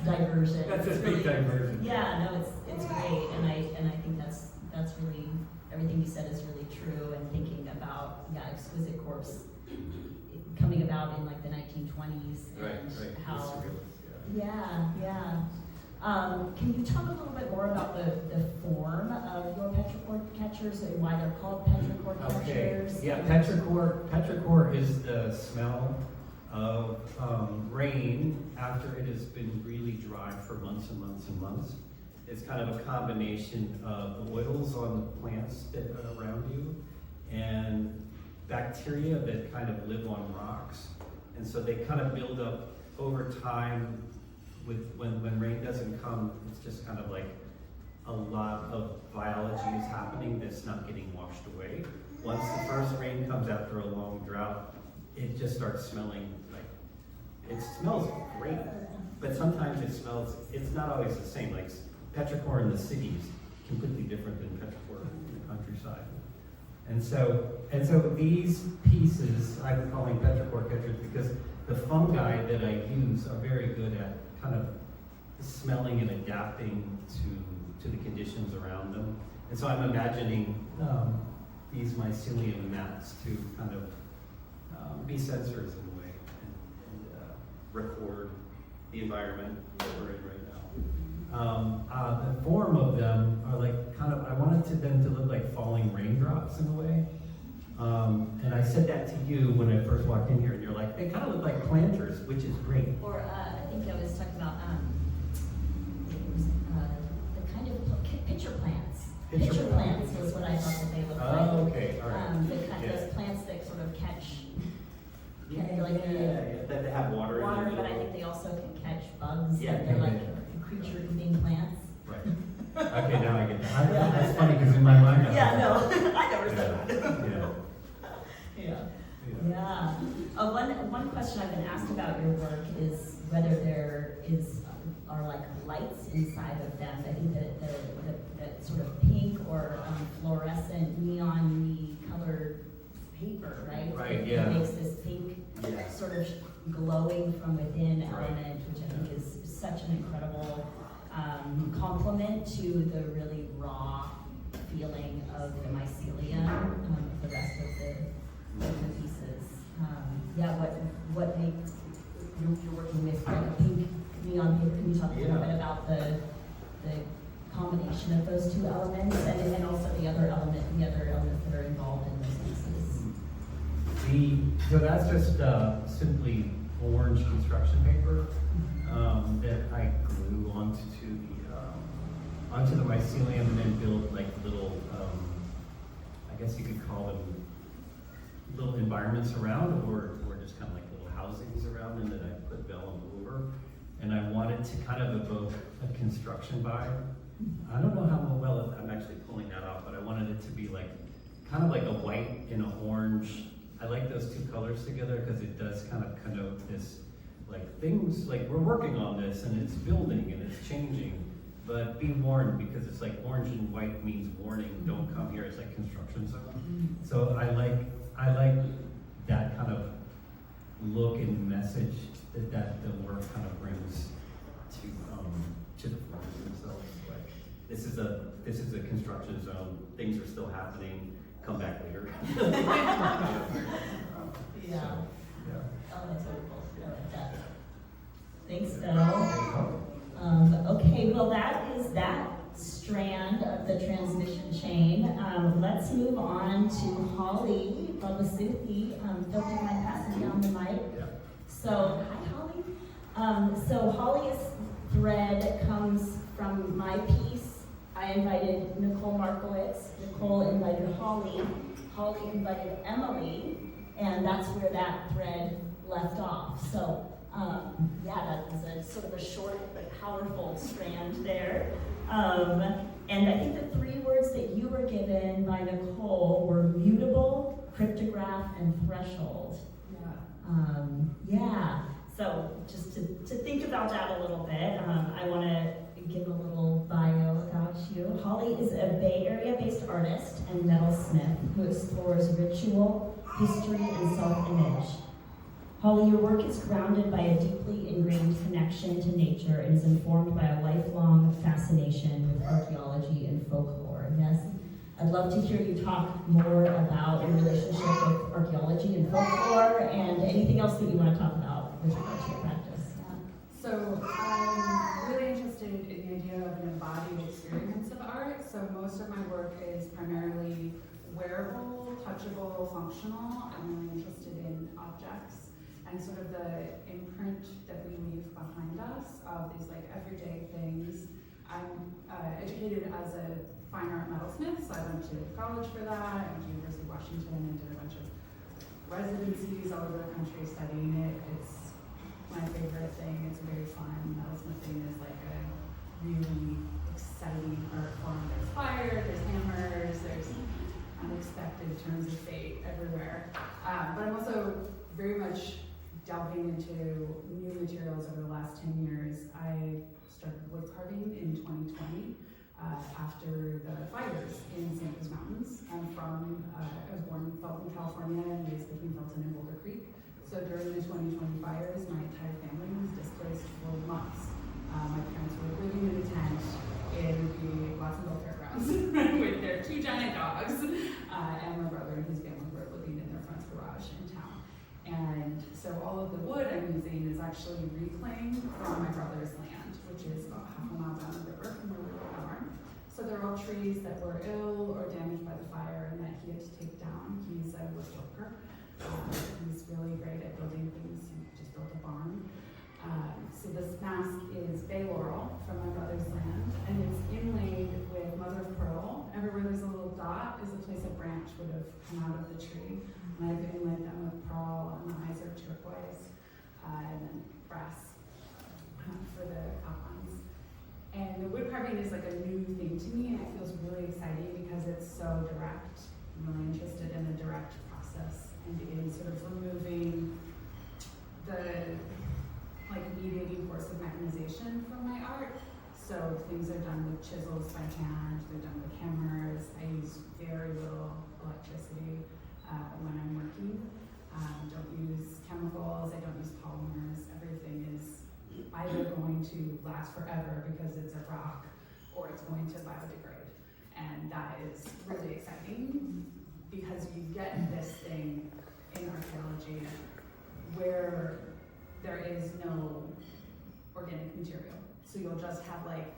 that diversion. That's a big diversion. Yeah, no, it's great, and I think that's really, everything you said is really true. And thinking about exquisite corpse coming about in like the 1920s and Right. how yeah. Can you talk a little bit more about the form of your petrichor catchers and why they're called petrichor catchers? Okay. Yeah, petrichor is the smell of rain after it has been really dry for months and months and months. It's kind of a combination of the oils on the plants that are around you and bacteria that kind of live on rocks. And so they kind of build up over time. When rain doesn't come, it's just kind of like a lot of biology is happening that's not getting washed away. Once the first rain comes after a long drought, it just starts smelling like, it smells great, but sometimes it's not always the same. Like petrichor in the city is completely different than petrichor in the countryside. And so these pieces I'm calling petrichor catchers because the fungi that I use are very good at kind of smelling and adapting to the conditions around them. And so I'm imagining these mycelium mats to kind of be sensors in a way and record the environment that we're in right now. The form of them are like kind of, I wanted them to look like falling raindrops in a way. And I said that to you when I first walked in here, and you're like, they kind of look like planters, which is great. Or I think I was talking about it was, the kind of pitcher plants. Pitcher Plants was what I thought that they looked like. Oh, okay, all right. The kind Yeah. of plants that sort of catch That they have water in water, the but I middle. think they also can catch bugs. Yeah, and they're like yeah. creature-eating plants. Right. Okay, now I get that. That's funny, because in my mind, I was Yeah, like, no, I never said that. Yeah. Yeah. Yeah. Yeah. One question I've been asked about your work is whether there are like lights inside of them. I think that sort of pink or fluorescent neon colored paper, right? Right, It yeah. makes this pink Yeah. sort of glowing from within Right. element, which I think is such an incredible complement to the really raw feeling of the mycelium, the rest of the pieces. Yeah, what makes you're working with like a pink neon paper? Can you talk a little Yeah. bit about the combination of those two elements and also the other elements that are involved in those pieces? So that's just simply orange construction paper that I glue onto the mycelium and then build like little, I guess you could call them little environments around, or just kind of like little housings around, and then I put vellum over. And I wanted to kind of evoke a construction vibe. I don't know how well I'm actually pulling that off, but I wanted it to be like kind of like a white and an orange. I like those two colors together because it does kind of connote this, like things, like we're working on this and it's building and it's changing, but be warned, because it's like orange and white means warning, don't come here, it's like construction zone. So I like that kind of look and message that the work kind of brings to the forms themselves. Like this is a construction zone, things are still happening, come back later. Yeah. Yeah. Oh, that's wonderful. I like that. Thanks, Bill. Okay, well, that is that strand of the transmission chain. Let's move on to Holly Bobisuthi. Don't you mind passing down the mic? Yeah. So, hi, Holly. So Holly's thread comes from my piece. I invited Nicole Markowitz. Nicole invited Holly. Holly invited Emily. And that's where that thread left off. So, yeah, that was a sort of a short but powerful strand there. And I think the three words that you were given by Nicole were mutable, cryptograph, and threshold. Yeah. So just to think about that a little bit, I want to give a little bio about you. Holly is a Bay Area-based artist and metalsmith who explores ritual, history, and self-image. Holly, your work is grounded by a deeply ingrained connection to nature and is informed by a lifelong fascination with archaeology and folklore. Yes? I'd love to hear you talk more about your relationship with archaeology and folklore and anything else that you want to talk about with regard to your practice. So I'm really interested in the idea of an embodied experience of art. So most of my work is primarily wearable, touchable, functional. I'm really interested in objects and sort of the imprint that we leave behind us of these like everyday things. I'm educated as a fine art metalsmith, so I went to college for that. I went to University of Washington and did a bunch of residencies all over the country studying it. It's my favorite thing. It's very fun. Metalsmithing is like a really exciting art form. There's fire, there's hammers, there's unexpected turns of fate everywhere. But I'm also very much delving into new materials over the last 10 years. I started wood carving in 2020 after the fires in San Cruz Mountains. I was born in Felton, California, and raised between Felton and Boulder Creek. So during the 2020 fires, my entire family was displaced for months. My parents were living in a tent in the Watsonville Fairgrounds with their 2 giant dogs, and my brother and his family were living in their front garage in town. And so all of the wood I'm using is actually reclaimed from my brother's land, which is about half a mile down the river from where we were born. So they're all trees that were ill or damaged by the fire and that he had to take down. He's a woodworker. He's really great at building things. He just built a barn. So this mask is bay laurel from my brother's land, and it's inlaid with mother of pearl. Everywhere there's a little dot is a place a branch would have come out of the tree. And I've inlaid them with pearl, and the eyes are turquoise, and then brass for the outlines. And the wood carving is like a new thing to me, and it feels really exciting because it's so direct. I'm really interested in a direct process and in sort of removing the mediating force of mechanization from my art. So things are done with chisels by hand, they're done with hammers. I use very little electricity when I'm working. Don't use chemicals, I don't use polymers. Everything is either going to last forever because it's a rock, or it's going to biodegrade. And that is really exciting because you get this thing in archaeology where there is no organic material. So you'll just have like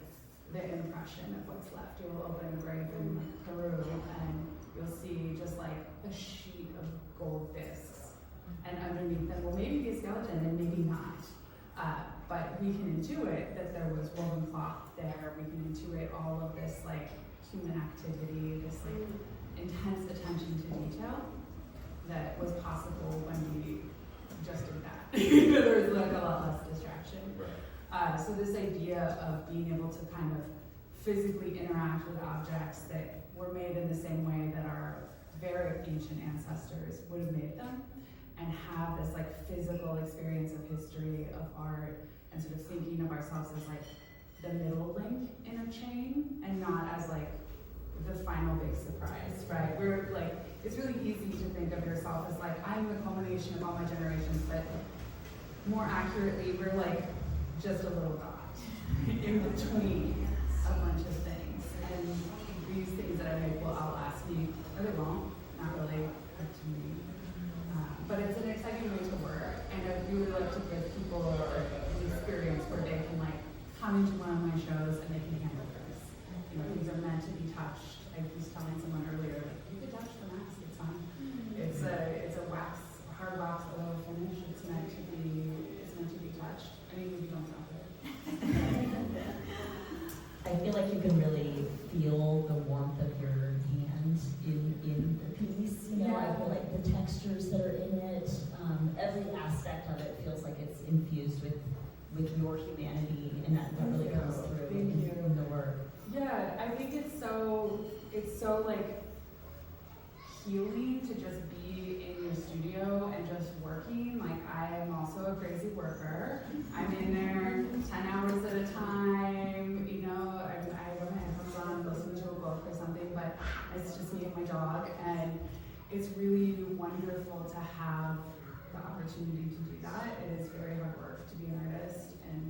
the impression of what's left. You'll open a grave in like Peru and you'll see just like a sheet of gold discs. And underneath them will maybe be a skeleton and maybe not. But we can intuit that there was woven cloth there. We can intuit all of this like human activity, this like intense attention to detail that was possible when we just did that. There was like a lot less distraction. So this idea of being able to kind of physically interact with objects that were made in the same way that our very ancient ancestors would have made them, and have this like physical experience of history, of art, and sort of thinking of ourselves as like the middle link in a chain, and not as like the final big surprise, right? We're like, it's really easy to think of yourself as like, I'm the culmination of all my generations, but more accurately, we're like just a little dot in between a bunch of things. And these things that I make will outlast me, or they won't, not really up to me. But it's an exciting way to work, and I really like to give people an experience where they can like come into one of my shows and they can handle this. You know, these are meant to be touched. I was telling someone earlier, like, you could touch the mask, it's fine. It's a wax, hard wax oil finish. It's meant to be touched. I mean, you don't drop it. I feel like you can really feel the warmth of your hand in the piece. You know, I feel like the textures that are in it, every aspect of it feels like it's infused with your humanity, and that really comes through in the work. Yeah, I think it's so like healing to just be in your studio and just working. Like, I am also a crazy worker. I'm in there 10 hours at a time, you know, I have my headphones on, listening to a book or something, but it's just me and my dog, and it's really wonderful to have the opportunity to do that. It is very hard work to be an artist, and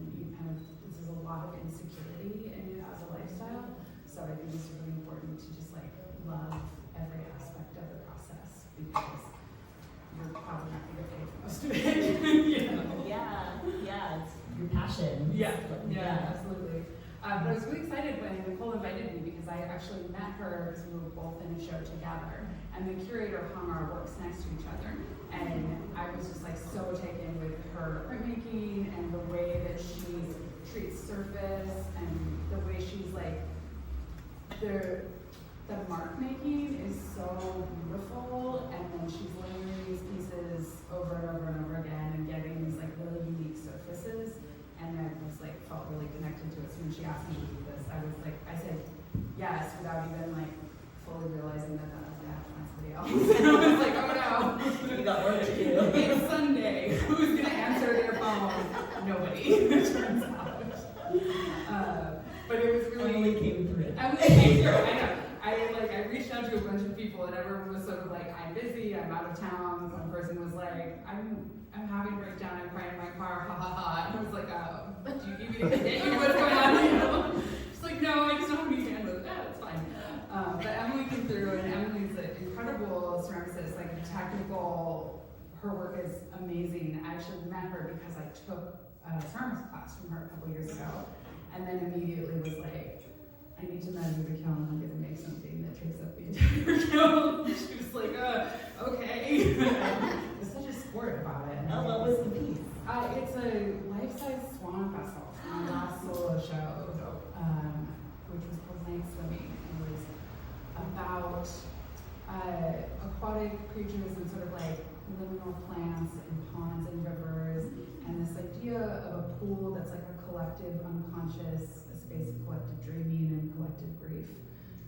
this is a lot of insecurity in it as a lifestyle. So I think it's really important to just like love every aspect of the process, because you're probably not going to get paid for most of it. You know? Yeah, it's your passion. Yeah, absolutely. But I was really excited when Nicole invited me, because I actually met her because we were both in a show together, and the curator hung our works next to each other, and I was just like so taken with her printmaking and the way that she treats surface, and the way she's like, the mark making is so beautiful, and then she's layering these pieces over and over and over again and getting these like really unique surfaces. And I was like, felt really connected to it. So when she asked me to do this, I said yes without even like fully realizing that I was gonna have to find somebody else. And I was like, oh no, You got work to do. it's Sunday. Who's gonna answer their phone? Nobody. It turns out. But it was really. Emily came through. I know. I reached out to a bunch of people, and everyone was sort of like, I'm busy, I'm out of town. One person was like, I'm having a breakdown, I'm crying in my car, ha ha ha. And I was like, do you need me to get you? What's going on? You know? She's like, no, I just don't have any bandwidth. Yeah, it's fine. But Emily came through, and Emily's an incredible ceramicist, like technical, her work is amazing. I actually met her because I took a ceramics class from her a couple years ago, and then immediately was like, I I need to measure the kiln. I'm gonna make something that takes up the entire kiln. She was like, okay. Was such a sport about it. Oh, what was the piece? It's a life-size swan vessel. My last solo show, which was called Night Swimming. It was about aquatic creatures and sort of like liminal plants and ponds and rivers, and this idea of a pool that's like a collective unconscious, a space of collective dreaming and collective grief.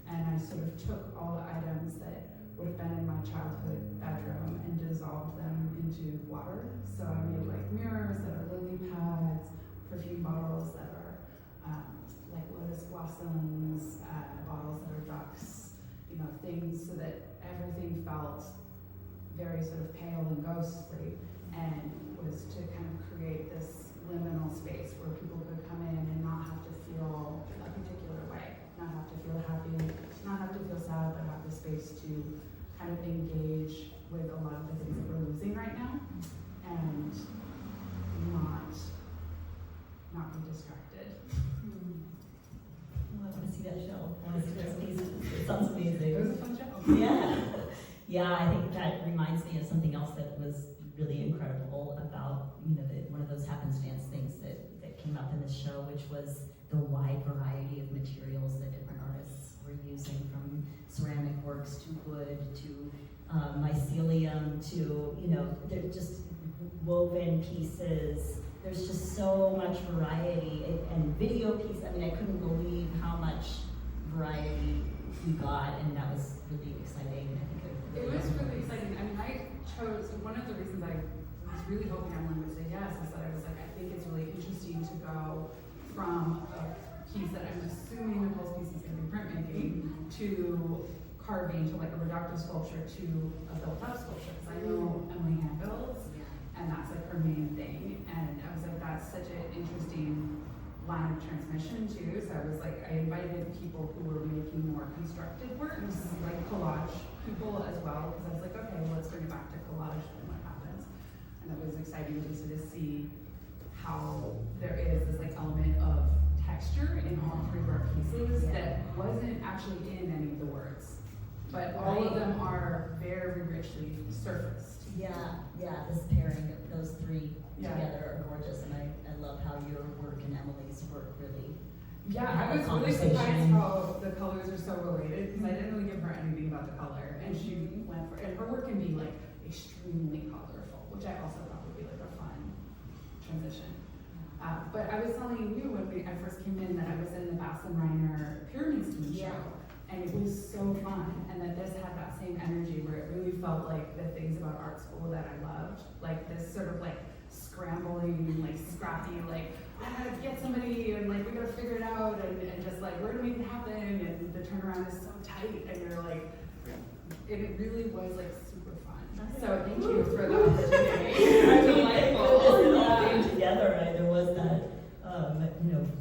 And I sort of took all the items that would have been in my childhood bedroom and dissolved them into water. So I made like mirrors that are lily pads, perfume bottles that are like lotus blossoms, bottles that are ducks, you know, things so that everything felt very sort of pale and ghostly, and was to kind of create this liminal space where people could come in and not have to feel a particular way, not have to feel happy, not have to feel sad, but have the space to kind of engage with a lot of the things that we're losing right now, and not be distracted. Oh, I want to see that show. I want to see those pieces. It sounds amazing. It was a fun show. Yeah. Yeah, I think that reminds me of something else that was really incredible about, you know, one of those happenstance things that came up in this show, which was the wide variety of materials that different artists were using, from ceramic works to wood to mycelium to, you know, they're just woven pieces. There's just so much variety, and video pieces. I mean, I couldn't believe how much variety we got, and that was really exciting. I think It was really exciting. I mean, I chose, one of the reasons I was really hoping everyone would say yes is that I was like, I think it's really interesting to go from a piece that I'm assuming Nicole's piece is going to be printmaking to carving to like a reductive sculpture to a built-up sculpture. Because I know Emily hand builds, and that's like her main thing. And I was like, that's such an interesting line of transmission too. So I was like, I invited people who were making more constructed works, like collage people as well, because I was like, okay, well, let's bring it back to collage and what happens. And it was exciting to sort of see how there is this like element of texture in all three of our pieces that wasn't actually in any of the words, but all of them are very richly surfaced. Yeah, this pairing of those three together are gorgeous, and I love how your work and Emily's work really. Yeah, I was really surprised how the colors are so related, because I didn't really give her anything about the color, and she went for it. And her work can be like extremely colorful, which I also thought would be like a fun transition. But I was telling you when I first came in that I was in the Bass and Reiner Pyramid Scheme show, and it was so fun, and that this had that same energy where it really felt like the things about art school that I loved, like this sort of like scrambling, like scrappy, like I gotta get somebody, and like we gotta figure it out, and just like we're gonna make it happen, and the turnaround is so tight, and you're like, and it really was like super fun. So thank you for the opportunity. I'm delightful. It all came together, right? There was that,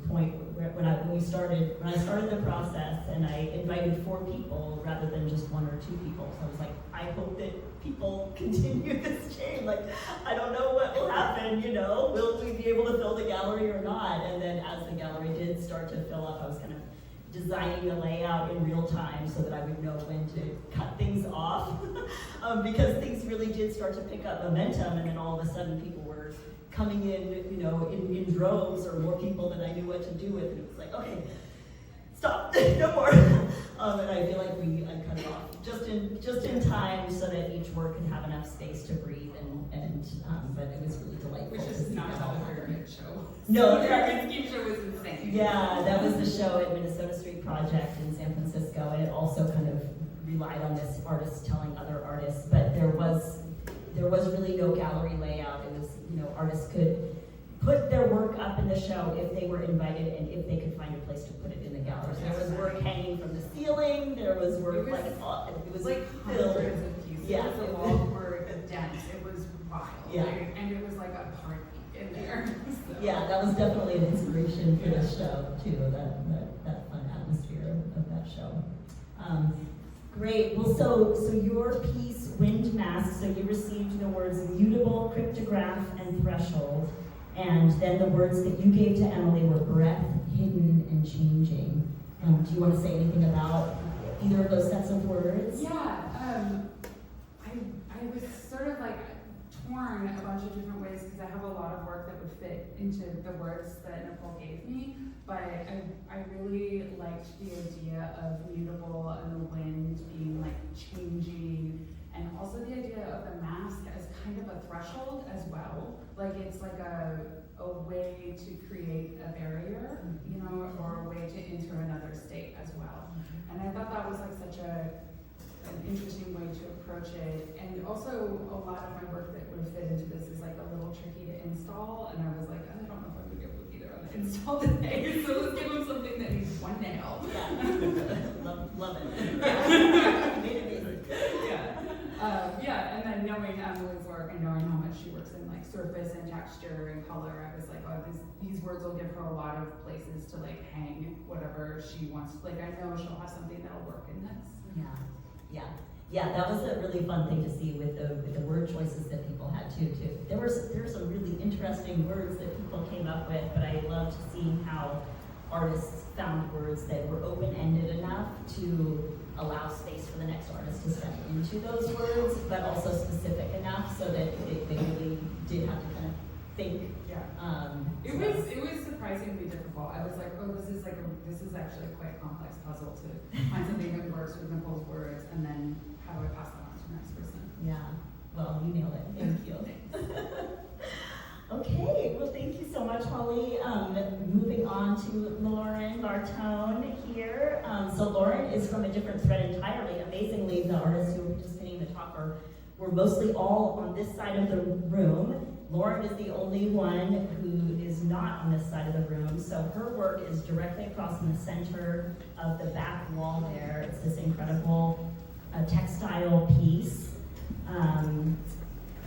point where when I started the process, and I invited 4 people rather than just 1 or 2 people. So I was like, I hope that people continue this chain. Like, I don't know what will happen, will we be able to fill the gallery or not? And then as the gallery did start to fill up, I was kind of designing the layout in real time so that I would know when to cut things off, because things really did start to pick up momentum, and then all of a sudden people were coming in, in droves, or more people than I knew what to do with, and it was like, okay, stop, no more. And I feel like I cut it off just in time so that each work could have enough space to breathe, but it was really delightful. Which is not how the pyramid show. No, the pyramid scheme show was insane. Yeah, that was the show at Minnesota Street Project in San Francisco, and it also kind of relied on this artist telling other artists, but there was really no gallery layout. It was, artists could put their work up in the show if they were invited and if they could find a place to put it in the gallery. So there was work hanging from the ceiling, there was work it was like filled. hundreds of pieces. Yeah, The walls were dense. It was wild. Yeah. And it was like a party in there. So. Yeah, that was definitely an inspiration for the show too, that fun atmosphere of that show. Great, well, so your piece, Wind Mask, so you received the words mutable, cryptograph, and threshold, and then the words that you gave to Emily were breath, hidden, and changing. Do you want to say anything about either of those sets of words? Yeah, I was sort of like torn a bunch of different ways because I have a lot of work that would fit into the words that Nicole gave me, but I really liked the idea of mutable and the wind being like changing, and also the idea of the mask as kind of a threshold as well. Like it's like a way to create a barrier, you know, or a way to enter another state as well. And I thought that was like such an interesting way to approach it. And also a lot of my work that would fit into this is like a little tricky to install. And I was like, I don't know if I'm gonna be able to be there on the install today. So let's give them something that needs one nail. Love it. Yeah, and then knowing Emily's work and knowing how much she works in like surface and texture and color, I was like, oh, these words will give her a lot of places to like hang whatever she wants. Like I know she'll have something that'll work in this. Yeah, that was a really fun thing to see with the word choices that people had too. There were some really interesting words that people came up with, but I loved seeing how artists found words that were open-ended enough to allow space for the next artist to step into those words, but also specific enough so that they really did have to kind of think. It was surprisingly difficult. I was like, oh, this is actually quite a complex puzzle to find something that works with Nicole's words, and then how do I pass that on to the next person? Yeah, well, you nailed it. Thank you. Okay, well, thank you so much, Holly. Moving on to Lauren Bartone here. So Lauren is from a different thread entirely. Amazingly, the artists who were participating in the talk were mostly all on this side of the room. Lauren is the only one who is not on this side of the room. So her work is directly across in the center of the back wall there. It's this incredible textile piece.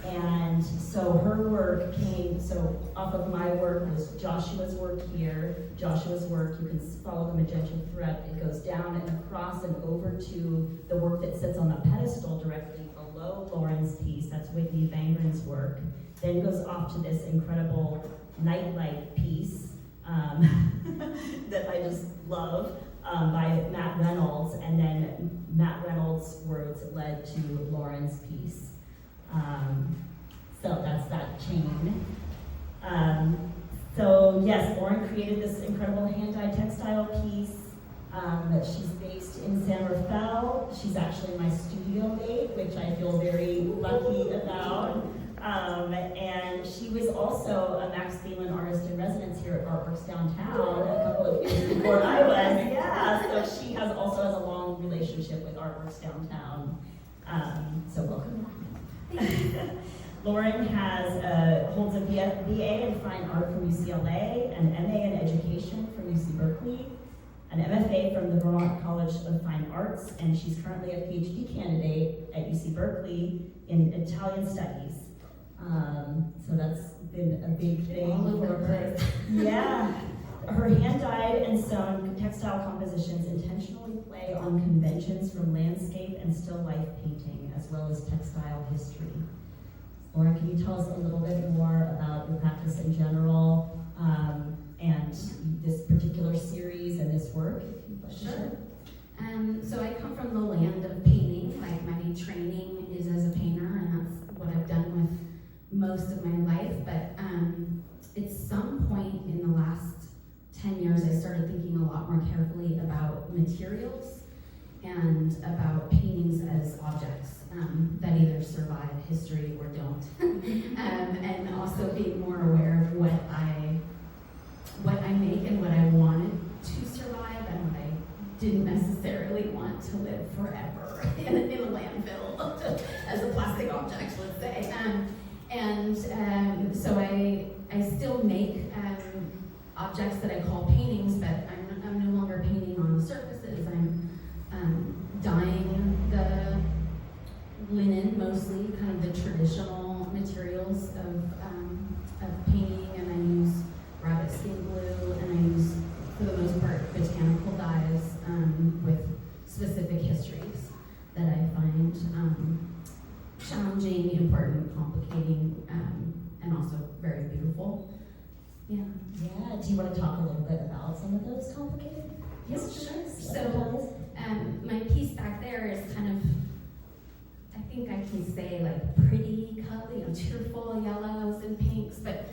And so her work came, so off of my work was Joshua's work here. Joshua's work, you can follow the magenta thread. It goes down and across and over to the work that sits on the pedestal directly below Lauren's piece. That's Whitney Vangren's work. Then goes off to this incredible nightlight piece that I just love by Matt Reynolds. And then Matt Reynolds' words led to Lauren's piece. So that's that chain. So yes, Lauren created this incredible hand-dyed textile piece. She's based in San Rafael. She's actually my studio mate, which I feel very lucky about. And she was also a Max Thielen artist in residence here at Artworks Downtown a couple of years before I was. Yeah, so she also has a long relationship with Artworks Downtown. So welcome. Lauren holds a BA in Fine Art from UCLA, an MA in Education from UC Berkeley, an MFA from the Vermont College of Fine Arts, and she's currently a PhD candidate at UC Berkeley in Italian Studies. So that's been a big thing all over for her. Yeah. Her hand-dyed and sewn textile compositions intentionally play on conventions from landscape and still life painting, as well as textile history. Lauren, can you tell us a little bit more about your practice in general, and this particular series and this work? Sure. So I come from the land of painting. Like my training is as a painter, and that's what I've done with most of my life. But at some point in the last 10 years, I started thinking a lot more carefully about materials and about paintings as objects that either survive history or don't. And also being more aware of what I make and what I wanted to survive and what I didn't necessarily want to live forever in a landfill as a plastic object, let's say. So I still make objects that I call paintings, but I'm no longer painting on the surfaces. I'm dyeing the linen, mostly kind of the traditional materials of painting, and I use rabbit skin glue, and I use, for the most part, botanical dyes with specific histories that I find challenging, important, complicating, and also very beautiful. Yeah. Yeah, do you want to talk a little bit about some of those complicated Yes, sure. So, my piece back there is kind of, I think I can say like pretty color, cheerful yellows and pinks, but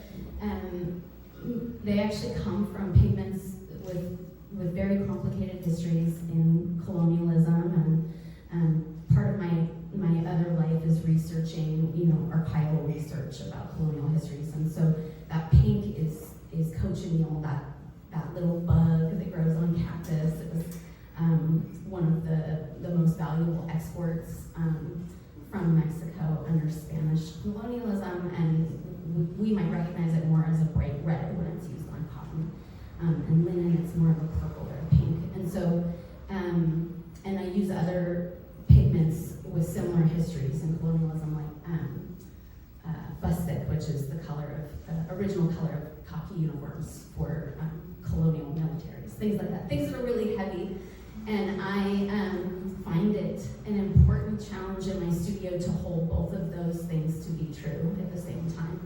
they actually come from pigments with very complicated histories in colonialism, and part of my other life is researching, archival research about colonial histories, and so that pink is cochineal, that little bug that grows on cactus. It was one of the most valuable exports from Mexico under Spanish colonialism, and we might recognize it more as a bright red when it's used on cotton. And linen, it's more of a purple or a pink. And so, and I use other pigments with similar histories in colonialism, like bustic, which is the color of the original color of khaki uniforms for colonial militaries, things like that, things that are really heavy. And I find it an important challenge in my studio to hold both of those things to be true at the same time.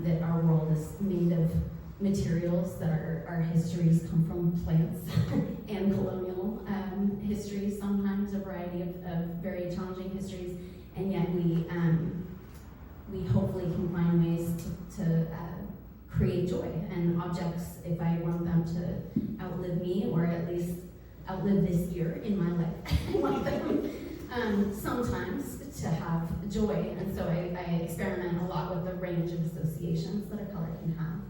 That our world is made of materials, that our histories come from plants and colonial histories, sometimes a variety of very challenging histories, and yet we hopefully can find ways to create joy and objects, if I want them to outlive me, or at least outlive this year in my life. I want them sometimes to have joy, and so I experiment a lot with the range of associations that a color can have.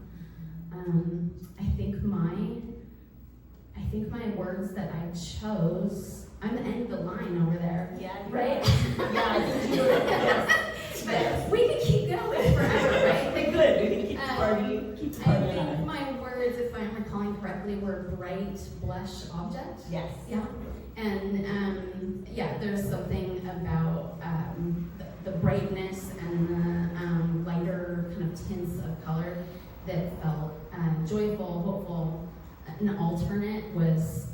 I think my words that I chose, I'm the end of the line over there. Yeah. Right? Yeah, I think you were, yes. But we can keep going forever, right? Okay, good. We can keep the party, keep the I party think alive. my words, if I'm recalling correctly, were bright blush object. Yes. Yeah. And there's something about the brightness and the lighter kind of tints of color that felt joyful, hopeful. An alternate was,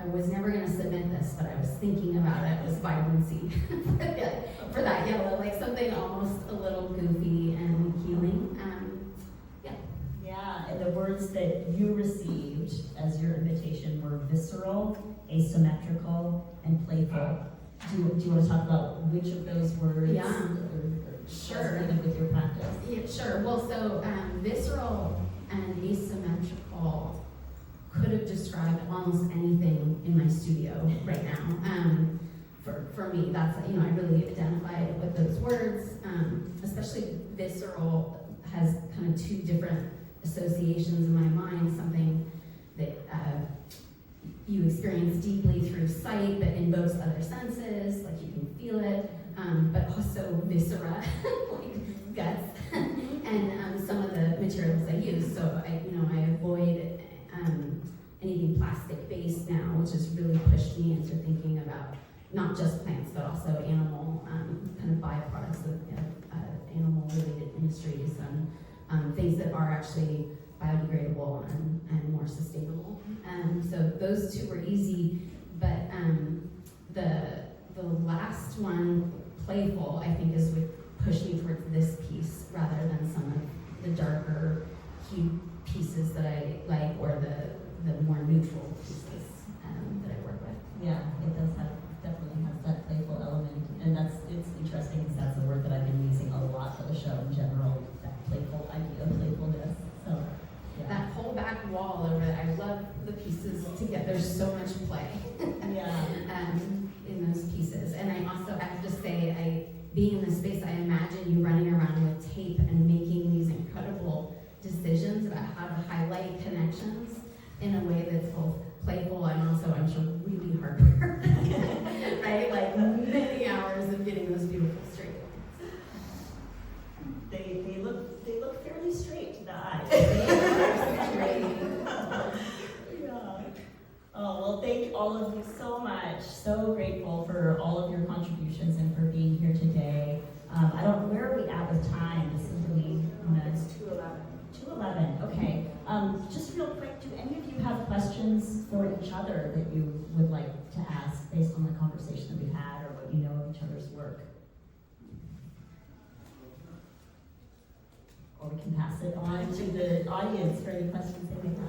I was never going to submit this, but I was thinking about it, was vibrancy for that yellow, like something almost a little goofy and healing. Yeah, and the words that you received as your invitation were visceral, asymmetrical, and playful. Do you want to talk about which of those words Sure. resonated with your practice? Yeah, sure. Well, so visceral and asymmetrical could have described almost anything in my studio right now. For me, that's, I really identified with those words, especially visceral has kind of two different associations in my mind, something that you experience deeply through sight but invokes other senses, like you can feel it, but also viscera, like guts, and some of the materials I use. So I avoid anything plastic-based now, which has really pushed me into thinking about not just plants, but also animal kind of byproducts of animal-related industries and things that are actually biodegradable and more sustainable. So those two were easy, but the last one, playful, I think is what pushed me towards this piece rather than some of the darker hue pieces that I like, or the more neutral pieces that I work with. Yeah, it does definitely have that playful element, and it's interesting because that's a word that I've been using a lot for the show in general, that playful idea of playfulness. So yeah. That whole back wall over there, I love the pieces together. There's so much play in those pieces. And I also have to say, being in this space, I imagine you running around with tape and making these incredible decisions about how to highlight connections in a way that's both playful and also, I'm sure, really hard work. Right? Like many hours of getting those beautiful straight lines. They look fairly straight to the eye. Yeah. Oh, well, thank all of you so much. So grateful for all of your contributions and for being here today. Where are we at with time? This is really, It's 2:11. 2:11, okay. Just real quick, do any of you have questions for each other that you would like to ask based on the conversation that we've had or what you know of each other's work? Or we can pass it on to the audience for any questions they may have.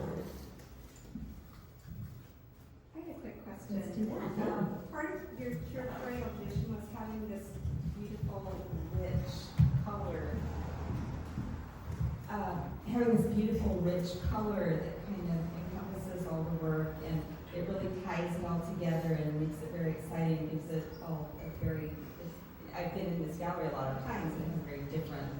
rich color that kind of encompasses all the work, and it really ties it all together and makes it very exciting, gives it all a very, I've been in this gallery a lot of times and it has a very different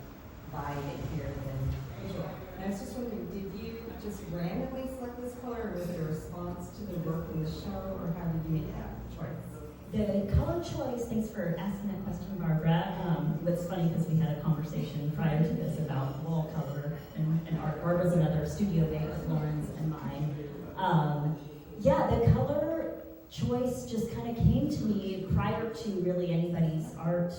vibe in here than usual. And I was just wondering, did you just randomly select this color, or was it a response to the work in the show, or how did you make that choice? The color choice, thanks for asking that question, Barbara. What's funny, because we had a conversation prior to this about wall color and art. Barbara's another studio mate with Lauren's and mine. Yeah, the color choice just kind of came to me prior to really anybody's art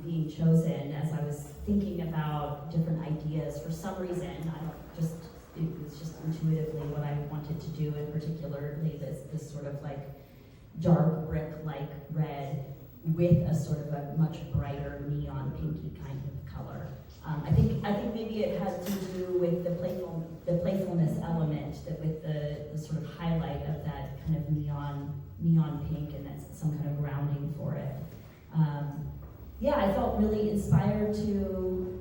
being chosen, as I was thinking about different ideas. For some reason, it was just intuitively what I wanted to do, and particularly this sort of like dark brick-like red with a sort of a much brighter neon pinky kind of color. I think maybe it has to do with the playfulness element, that with the sort of highlight of that kind of neon pink, and that's some kind of grounding for it. Yeah, I felt really inspired to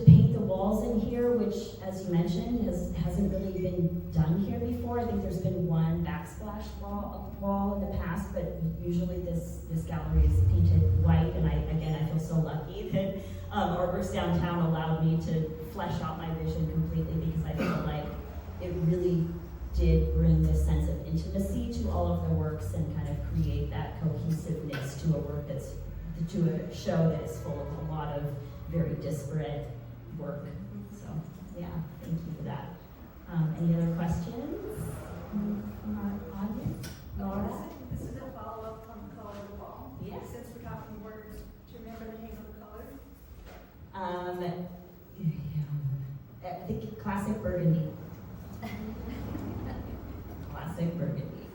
paint the walls in here, which, as you mentioned, hasn't really been done here before. I think there's been one backsplash wall in the past, but usually this gallery is painted white, and I feel so lucky that Artworks Downtown allowed me to flesh out my vision completely, because I feel like it really did bring this sense of intimacy to all of the works and kind of create that cohesiveness to a work to a show that is full of a lot of very disparate work. So yeah, thank you for that. Any other questions from our audience? Laura? This is a follow-up on the color of the wall. Yeah. Since we're talking words, do you remember the name of the color? I think classic burgundy. Classic burgundy.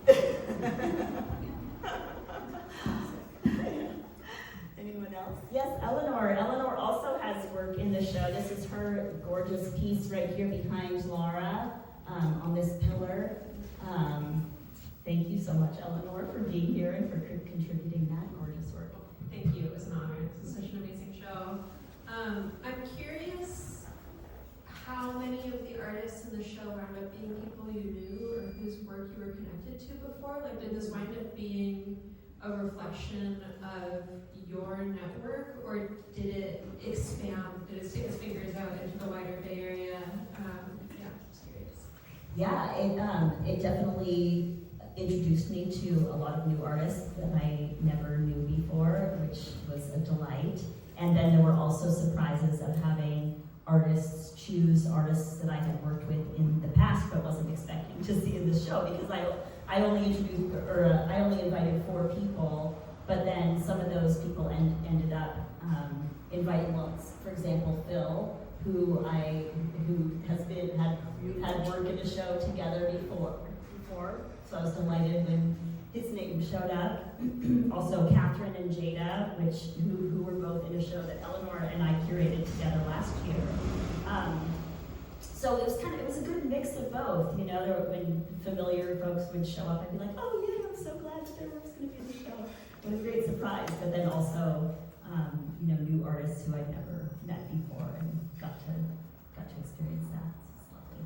Anyone else? Yes, Eleanor. Eleanor also has work in the show. This is her gorgeous piece right here behind Laura on this pillar. Thank you so much, Eleanor, for being here and for contributing that gorgeous work. Thank you. It was an honor. This is such an amazing show. I'm curious how many of the artists in the show wound up being people you knew or whose work you were connected to before. Like, did this wind up being a reflection of your network, or did it expand? Did it stick its fingers out into the wider Bay Area? Yeah, just curious. Yeah, it definitely introduced me to a lot of new artists that I never knew before, which was a delight. And then there were also surprises of having artists choose artists that I had worked with in the past but wasn't expecting to see in the show, because I only invited 4 people, but then some of those people ended up inviting, for example, Phil, who we've had work in the show together before. So I was delighted when his name showed up. Also Catherine and Jada, who were both in a show that Eleanor and I curated together last year. So it was a good mix of both. You know, when familiar folks would show up, I'd be like, oh yeah, I'm so glad that their work's going to be in the show. It was a great surprise. But then also, new artists who I'd never met before and got to experience that. So it's lovely.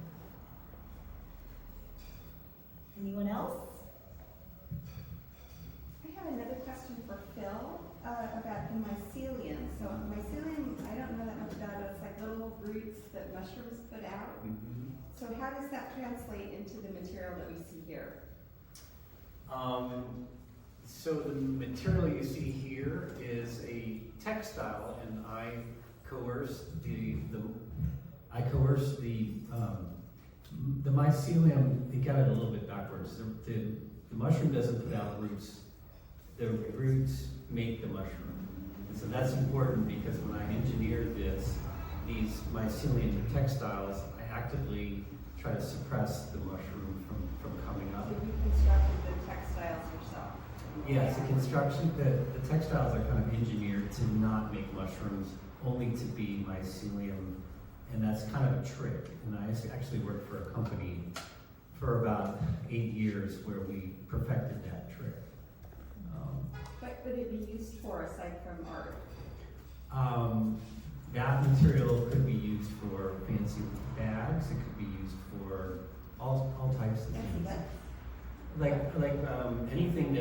Anyone else? I have another question for Phil about the mycelium. So mycelium, I don't know that much about it. It's like little roots that mushrooms put out. Mm-hmm. So how does that translate into the material that we see here? So the material you see here is a textile, and I coerce the mycelium. You got it a little bit backwards. The mushroom doesn't put out roots. The roots make the mushroom. And so that's important, because when I engineered these mycelium textiles, I actively try to suppress the mushroom from coming up. So you constructed the textiles yourself? Yes, the textiles are kind of engineered to not make mushrooms, only to be mycelium, and that's kind of a trick. And I actually worked for a company for about 8 years where we perfected that trick. What would it be used for aside from art? that material could be used for fancy bags. It could be used for all types of things. Like anything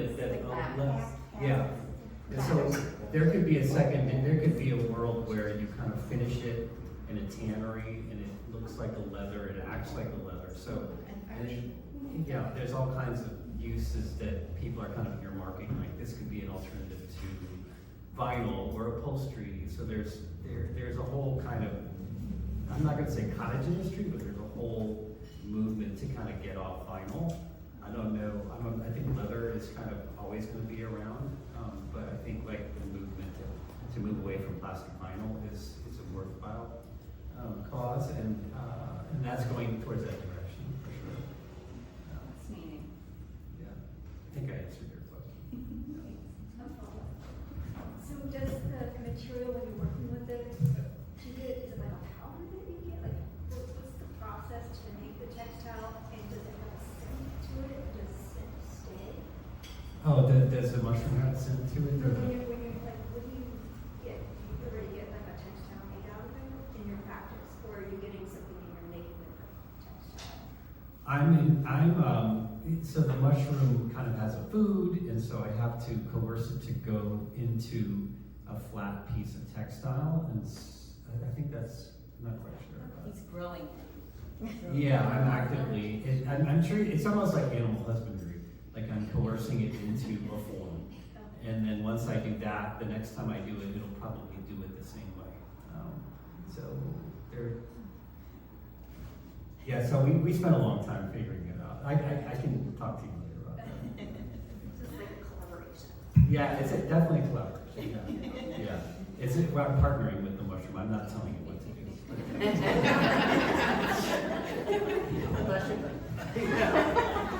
yeah. And so there could be a world where you kind of finish it in a tannery and it looks like a leather, it acts like a leather. So, there's all kinds of uses that people are kind of earmarking, like this could be an alternative to vinyl or upholstery. So there's a whole kind of, I'm not gonna say cottage industry, but there's a whole movement to kind of get off vinyl. I don't know, I think leather is kind of always gonna be around, but I think like the movement to move away from plastic vinyl is a worthwhile cause, and that's going towards that direction for sure. Fascinating. Yeah, I think I answered your question. So does the material, when you're working with it, is it like a powder that you get? Like, what's the process to make the textile, and does it have a scent to it? Does the scent stay? Oh, does the mushroom have scent to it? When you like, what do you get? Do you already get like a textile made out of it in your practice, or are you getting something and you're making the textile? So the mushroom kind of has a food, and so I have to coerce it to go into a flat piece of textile, and I think that's, I'm not quite sure. He's growing. Yeah, I'm actively, I'm sure it's almost like animal husbandry, like I'm coercing it into a form. And then once I do that, the next time I do it, it'll probably do it the same way. So we spent a long time figuring it out. I can talk to you later about that. Just like a collaboration. Yeah, it's definitely a collaboration. Yeah. I'm partnering with the mushroom. I'm not telling you what to do.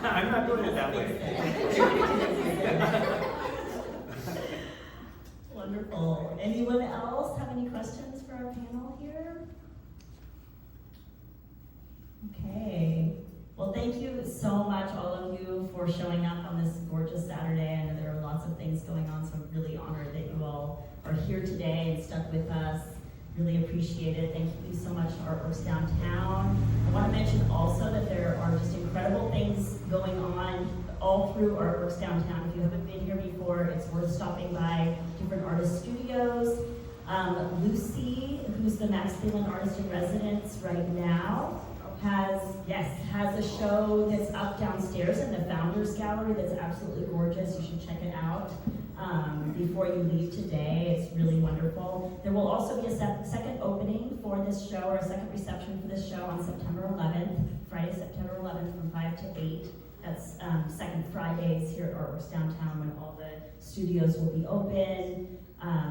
I'm not doing it that way. Wonderful. Anyone else have any questions for our panel here? Okay. Well, thank you so much, all of you, for showing up on this gorgeous Saturday. I know there are lots of things going on, so I'm really honored that you all are here today and stuck with us. Really appreciate it. Thank you so much to Artworks Downtown. I want to mention also that there are just incredible things going on all through Artworks Downtown. If you haven't been here before, it's worth stopping by different artist studios. Lucy, who's the Max Thielen Artist in Residence right now, has a show that's up downstairs in the Founders Gallery that's absolutely gorgeous. You should check it out before you leave today. It's really wonderful. There will also be a second opening for this show, or a second reception for this show on September 11th, Friday, September 11th from 5 to 8. That's second Fridays here at Artworks Downtown when all the studios will be open.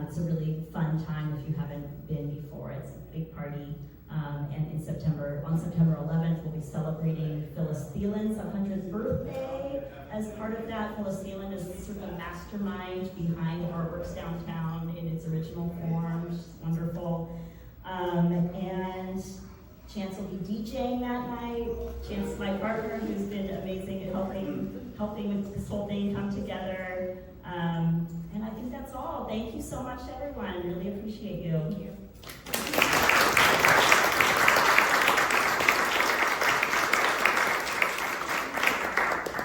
It's a really fun time if you haven't been before. It's a big party. And on September 11th, we'll be celebrating Phyllis Thielen's 100th birthday. As part of that, Phyllis Thielen is sort of a mastermind behind Artworks Downtown in its original form, which is wonderful. And Chance will be DJing that night. Chance is my partner, who's been amazing at helping with this whole thing come together. And I think that's all. Thank you so much, everyone. Really appreciate you. Thank you.